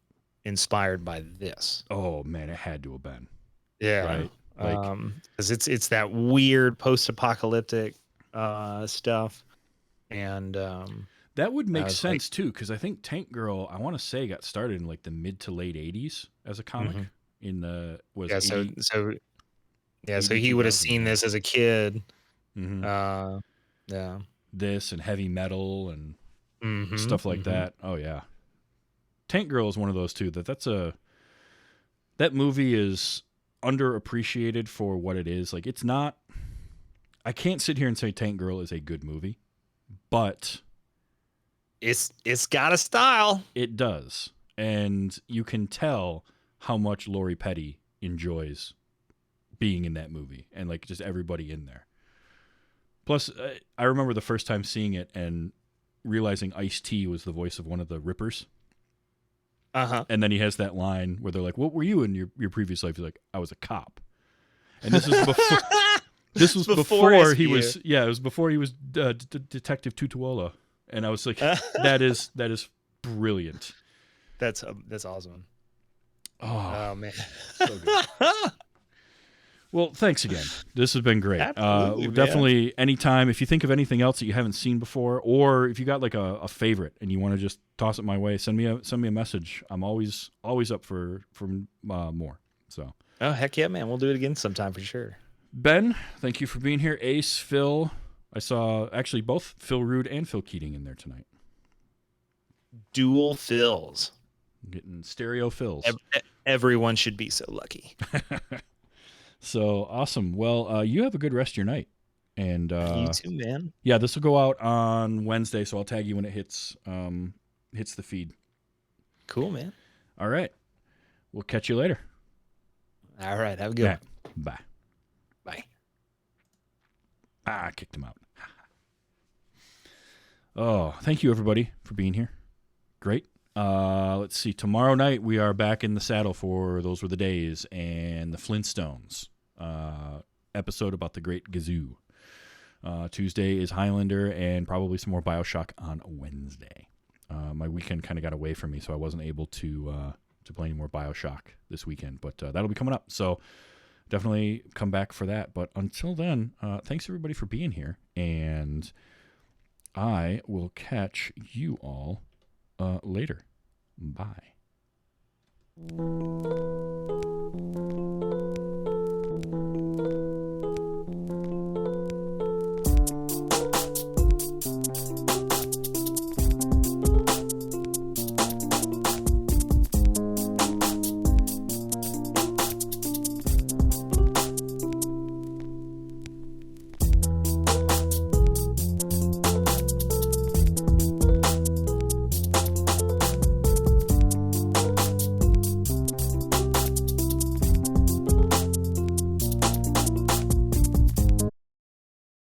inspired by this? Oh man, it had to have been. Yeah, right. Like, because it's that weird post-apocalyptic stuff, and that would make was sense too, because I think Tank Girl, I want to say, got started in like the mid to late '80s as a comic. In the was 80, so he would have seen this as a kid. Mhm. Yeah, this and heavy metal and stuff like that. Oh yeah, Tank Girl is one of those too. That movie is underappreciated for what it is. Like, it's not. I can't sit here and say Tank Girl is a good movie, but it's got a style. It does, and you can tell how much Lori Petty enjoys being in that movie, and like just everybody in there. Plus, I remember the first time seeing it and realizing Ice-T was the voice of one of the Rippers. And then he has that line where they're like, "What were you in your previous life?" He's like, "I was a cop." And this was before. This was before he was. Yeah, it was before he was Detective Tutuola, and I was like, "That is brilliant." That's awesome. Oh man, so good. Well, thanks again. This has been great. Absolutely, definitely, anytime, if you think of anything else that you haven't seen before, or if you got like a favorite and you want to just toss it my way, send me a message. I'm always up for more. So. Oh heck yeah, man! We'll do it again sometime for sure. Ben, thank you for being here. Ace, Phil. I saw actually both Phil Rude and Phil Keating in there tonight. Dual Phils. Getting stereo Phils. Everyone should be so lucky. So awesome. Well, you have a good rest of your night. And you too, man. Yeah, this will go out on Wednesday, so I'll tag you when it hits the feed. Cool, man. All right. We'll catch you later. All right. Have a good one. Bye. Bye. I kicked him out. Oh, thank you everybody for being here. Great. Let's see. Tomorrow night we are back in the saddle for Those Were the Days and the Flintstones episode about the Great Gazoo. Tuesday is Highlander and probably some more BioShock on Wednesday. My weekend kind of got away from me, so I wasn't able to play any more BioShock this weekend, but that'll be coming up. So definitely come back for that. But until then, thanks everybody for being here, and I will catch you all later. Bye.